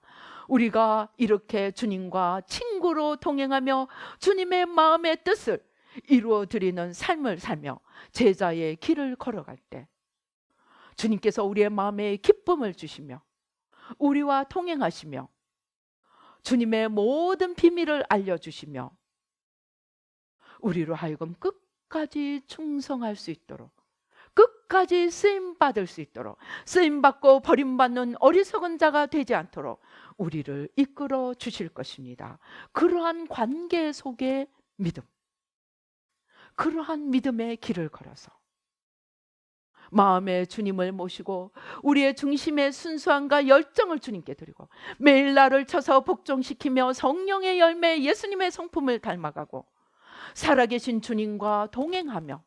S1: 우리가 이렇게 주님과 친구로 동행하며 주님의 마음의 뜻을 이루어 드리는 삶을 살며 제자의 길을 걸어갈 때 주님께서 우리의 마음에 기쁨을 주시며 우리와 동행하시며 주님의 모든 비밀을 알려주시며 우리로 하여금 끝까지 충성할 수 있도록, 끝까지 쓰임받을 수 있도록, 쓰임받고 버림받는 어리석은 자가 되지 않도록 우리를 이끌어 주실 것입니다. 그러한 관계 속의 믿음, 그러한 믿음의 길을 걸어서 마음에 주님을 모시고 우리의 중심의 순수함과 열정을 주님께 드리고 매일 나를 쳐서 복종시키며 성령의 열매 예수님의 성품을 닮아가고 살아계신 주님과 동행하며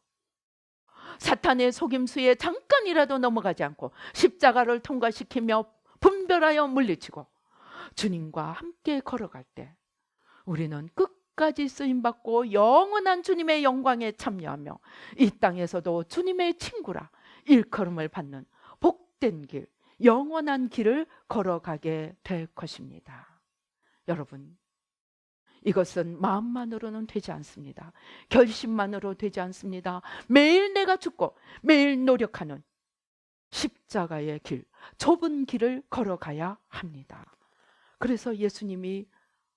S1: 사탄의 속임수에 잠깐이라도 넘어가지 않고 십자가를 통과시키며 분별하여 물리치고 주님과 함께 걸어갈 때 우리는 끝까지 쓰임받고 영원한 주님의 영광에 참여하며 이 땅에서도 주님의 친구라 일컬음을 받는 복된 길, 영원한 길을 걸어가게 될 것입니다. 여러분, 이것은 마음만으로는 되지 않습니다. 결심만으로 되지 않습니다. 매일 내가 죽고 매일 노력하는 십자가의 길, 좁은 길을 걸어가야 합니다. 그래서 예수님이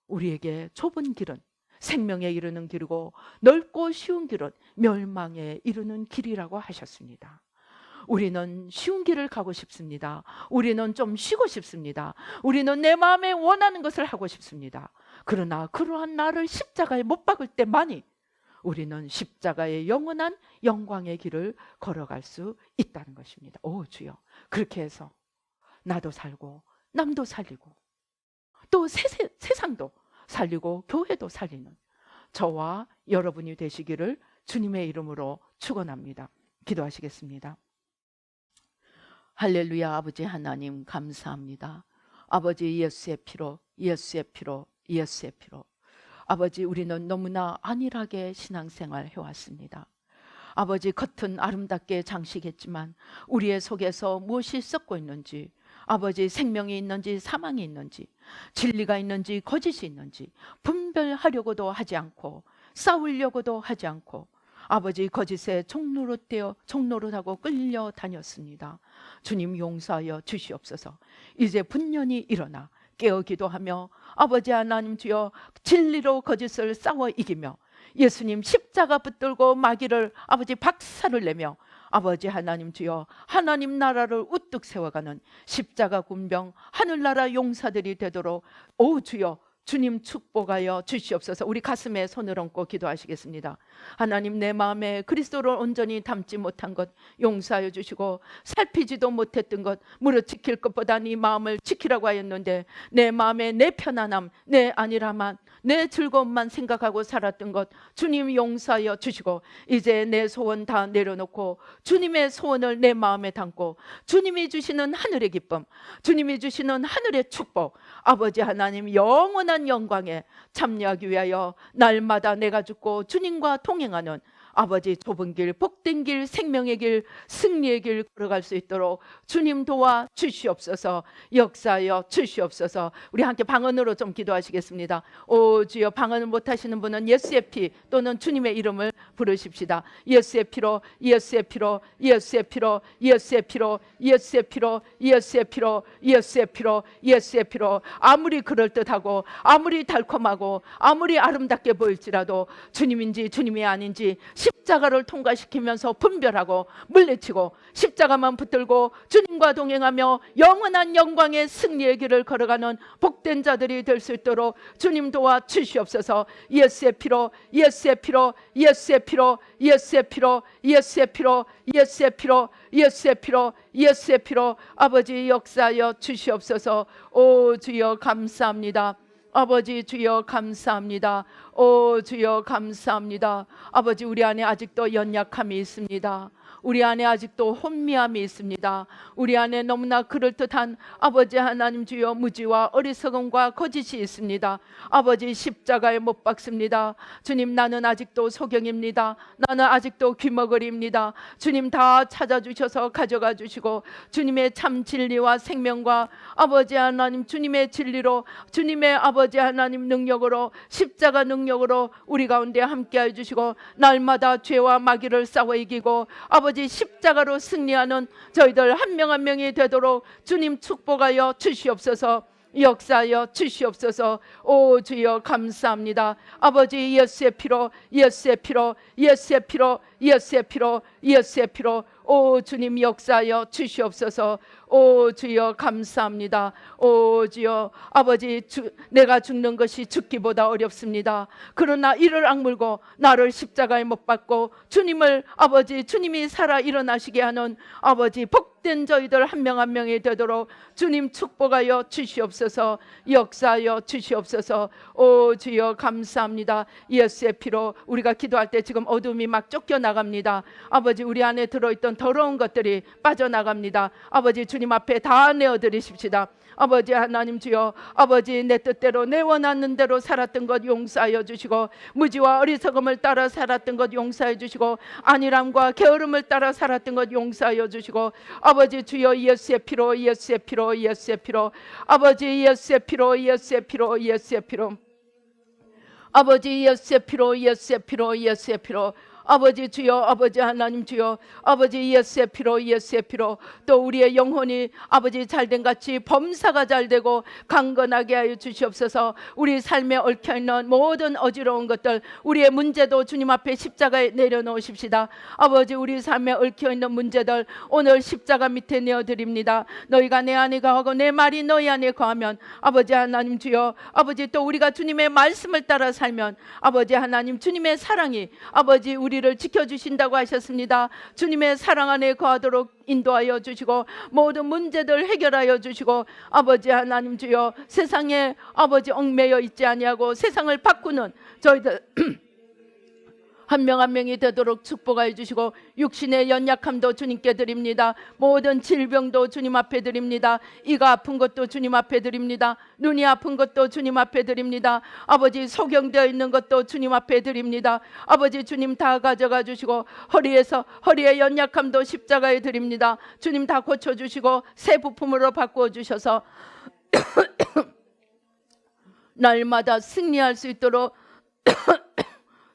S1: 우리에게 좁은 길은 생명에 이르는 길이고 넓고 쉬운 길은 멸망에 이르는 길이라고 하셨습니다. 우리는 쉬운 길을 가고 싶습니다. 우리는 좀 쉬고 싶습니다. 우리는 내 마음에 원하는 것을 하고 싶습니다. 그러나 그러한 나를 십자가에 못 박을 때만이 우리는 십자가의 영원한 영광의 길을 걸어갈 수 있다는 것입니다. 오 주여, 그렇게 해서 나도 살고 남도 살리고 또 세상도 살리고 교회도 살리는 저와 여러분이 되시기를 주님의 이름으로 축원합니다. 기도하시겠습니다. 할렐루야. 아버지 하나님 감사합니다. 아버지 예수의 피로, 예수의 피로, 예수의 피로. 아버지 우리는 너무나 안일하게 신앙생활 해왔습니다. 아버지 겉은 아름답게 장식했지만 우리의 속에서 무엇이 썩고 있는지, 아버지 생명이 있는지 사망이 있는지, 진리가 있는지 거짓이 있는지 분별하려고도 하지 않고 싸우려고도 하지 않고 아버지 거짓에 종노릇하고 끌려다녔습니다. 주님 용서하여 주시옵소서. 이제 분연히 일어나 깨어 기도하며 아버지 하나님 주여 진리로 거짓을 싸워 이기며 예수님 십자가 붙들고 마귀를 아버지 박살을 내며 아버지 하나님 주여 하나님 나라를 우뚝 세워가는 십자가 군병 하늘나라 용사들이 되도록 오 주여 주님 축복하여 주시옵소서. 우리 가슴에 손을 얹고 기도하시겠습니다. 하나님 내 마음에 그리스도를 온전히 담지 못한 것 용서하여 주시고 살피지도 못했던 것 무릇 지킬 것보다 네 마음을 지키라고 하였는데 내 마음에 내 편안함 내 안일함만 내 즐거움만 생각하고 살았던 것 주님 용서하여 주시고 이제 내 소원 다 내려놓고 주님의 소원을 내 마음에 담고 주님이 주시는 하늘의 기쁨 주님이 주시는 하늘의 축복 아버지 하나님 영원한 영광에 참여하기 위하여 날마다 내가 죽고 주님과 동행하는 아버지 좁은 길, 복된 길, 생명의 길, 승리의 길 걸어갈 수 있도록 주님 도와 주시옵소서. 역사하여 주시옵소서. 우리 함께 방언으로 좀 기도하시겠습니다. 오 주여, 방언을 못하시는 분은 예수의 피 또는 주님의 이름을 부르십시다. 예수의 피로, 예수의 피로, 예수의 피로, 예수의 피로, 예수의 피로, 예수의 피로, 예수의 피로, 예수의 피로. 아무리 그럴듯하고 아무리 달콤하고 아무리 아름답게 보일지라도 주님인지 주님이 아닌지 십자가를 통과시키면서 분별하고 물리치고 십자가만 붙들고 주님과 동행하며 영원한 영광의 승리의 길을 걸어가는 복된 자들이 될 수 있도록 주님 도와 주시옵소서. 예수의 피로, 예수의 피로, 예수의 피로, 예수의 피로, 예수의 피로, 예수의 피로, 예수의 피로, 예수의 피로. 아버지 역사하여 주시옵소서. 오 주여 감사합니다. 아버지 주여 감사합니다. 오 주여 감사합니다. 아버지, 우리 안에 아직도 연약함이 있습니다. 우리 안에 아직도 혼미함이 있습니다. 우리 안에 너무나 그럴듯한 아버지 하나님 주여 무지와 어리석음과 거짓이 있습니다. 아버지, 십자가에 못 박습니다. 주님, 나는 아직도 소경입니다. 나는 아직도 귀머거리입니다. 주님 다 찾아주셔서 가져가 주시고 주님의 참 진리와 생명과 아버지 하나님 주님의 진리로, 주님의 아버지 하나님 능력으로, 십자가 능력으로 우리 가운데 함께해 주시고 날마다 죄와 마귀를 싸워 이기고 아버지 십자가로 승리하는 저희들 한 명 한 명이 되도록 주님 축복하여 주시옵소서. 역사하여 주시옵소서. 오 주여 감사합니다. 아버지, 예수의 피로, 예수의 피로, 예수의 피로, 예수의 피로, 예수의 피로. 오 주님 역사하여 주시옵소서. 오 주여 감사합니다. 오 주여, 아버지, 내가 죽는 것이 죽기보다 어렵습니다. 그러나 이를 악물고 나를 십자가에 못 박고 주님을, 아버지 주님이 살아 일어나시게 하는 아버지 복된 저희들 한 명 한 명이 되도록 주님 축복하여 주시옵소서. 역사하여 주시옵소서. 오 주여 감사합니다. 예수의 피로 우리가 기도할 때 지금 어둠이 막 쫓겨나갑니다. 아버지, 우리 안에 들어있던 더러운 것들이 빠져나갑니다. 아버지, 주님 앞에 다 내어드리십시다. 아버지 하나님 주여, 아버지 내 뜻대로 내 원하는 대로 살았던 것 용서하여 주시고 무지와 어리석음을 따라 살았던 것 용서해 주시고 안일함과 게으름을 따라 살았던 것 용서하여 주시고 아버지 주여, 예수의 피로, 예수의 피로, 예수의 피로. 아버지 예수의 피로, 예수의 피로, 예수의 피로. 아버지 예수의 피로, 예수의 피로, 예수의 피로. 아버지 주여, 아버지 하나님 주여, 아버지 예수의 피로, 예수의 피로. 또 우리의 영혼이 아버지 잘된 같이 범사가 잘되고 강건하게 하여 주시옵소서. 우리 삶에 얽혀있는 모든 어지러운 것들, 우리의 문제도 주님 앞에 십자가에 내려놓으십시다. 아버지, 우리 삶에 얽혀있는 문제들 오늘 십자가 밑에 내어드립니다. 너희가 내 안에 거하고 내 말이 너희 안에 거하면, 아버지 하나님 주여, 아버지 또 우리가 주님의 말씀을 따라 살면 아버지 하나님 주님의 사랑이 아버지 우리를 지켜주신다고 하셨습니다. 주님의 사랑 안에 거하도록 인도하여 주시고 모든 문제들 해결하여 주시고 아버지 하나님 주여, 세상에 아버지 얽매여 있지 아니하고 세상을 바꾸는 저희들 한 명 한 명이 되도록 축복하여 주시고 육신의 연약함도 주님께 드립니다. 모든 질병도 주님 앞에 드립니다. 이가 아픈 것도 주님 앞에 드립니다. 눈이 아픈 것도 주님 앞에 드립니다. 아버지, 소경되어 있는 것도 주님 앞에 드립니다. 아버지 주님 다 가져가 주시고 허리의 연약함도 십자가에 드립니다. 주님 다 고쳐주시고 새 부품으로 바꾸어 주셔서 날마다 승리할 수 있도록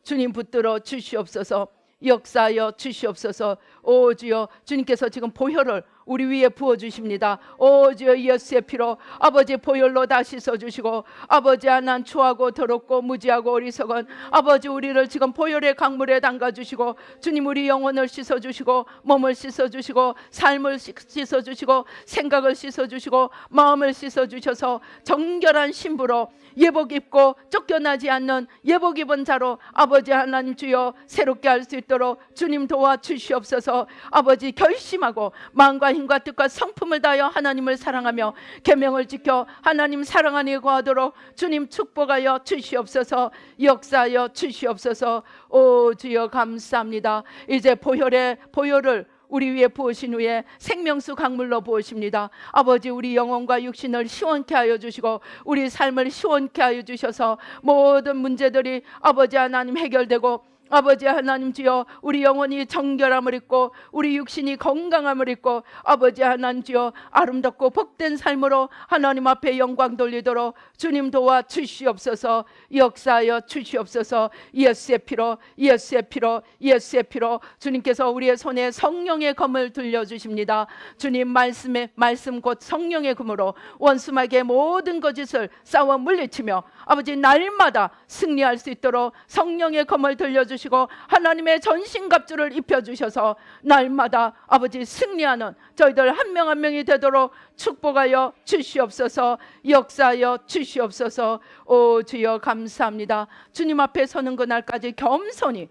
S1: 주님 붙들어 주시옵소서. 역사하여 주시옵소서. 오 주여, 주님께서 지금 보혈을 우리 위에 부어주십니다. 오 주여, 예수의 피로 아버지 보혈로 다 씻어주시고 아버지 하나님 추하고 더럽고 무지하고 어리석은 아버지 우리를 지금 보혈의 강물에 담가주시고 주님 우리 영혼을 씻어주시고 몸을 씻어주시고 삶을 씻어주시고 생각을 씻어주시고 마음을 씻어주셔서 정결한 신부로 예복 입고 쫓겨나지 않는 예복 입은 자로 아버지 하나님 주여 새롭게 할 수 있도록 주님 도와주시옵소서. 아버지 결심하고 마음과 힘과 뜻과 성품을 다하여 하나님을 사랑하며 계명을 지켜 하나님 사랑 안에 거하도록 주님 축복하여 주시옵소서. 역사하여 주시옵소서. 오 주여 감사합니다. 이제 보혈을 우리 위에 부으신 후에 생명수 강물로 부으십니다. 아버지, 우리 영혼과 육신을 시원케 하여 주시고 우리 삶을 시원케 하여 주셔서 모든 문제들이 아버지 하나님 해결되고 아버지 하나님 주여, 우리 영혼이 정결함을 입고 우리 육신이 건강함을 입고 아버지 하나님 주여, 아름답고 복된 삶으로 하나님 앞에 영광 돌리도록 주님 도와 주시옵소서. 역사하여 주시옵소서. 예수의 피로, 예수의 피로, 예수의 피로 주님께서 우리의 손에 성령의 검을 들려주십니다. 주님 말씀 곧 성령의 검으로 원수마귀의 모든 거짓을 싸워 물리치며 아버지 날마다 승리할 수 있도록 성령의 검을 들려주시고 하나님의 전신갑주를 입혀주셔서 날마다 아버지 승리하는 저희들 한 명 한 명이 되도록 축복하여 주시옵소서. 역사하여 주시옵소서. 오 주여 감사합니다. 주님 앞에 서는 그날까지 겸손히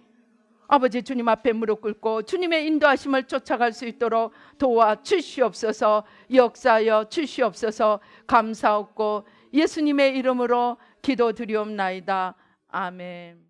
S1: 아버지 주님 앞에 무릎 꿇고 주님의 인도하심을 쫓아갈 수 있도록 도와 주시옵소서. 역사하여 주시옵소서. 감사하옵고 예수님의 이름으로 기도드리옵나이다. 아멘.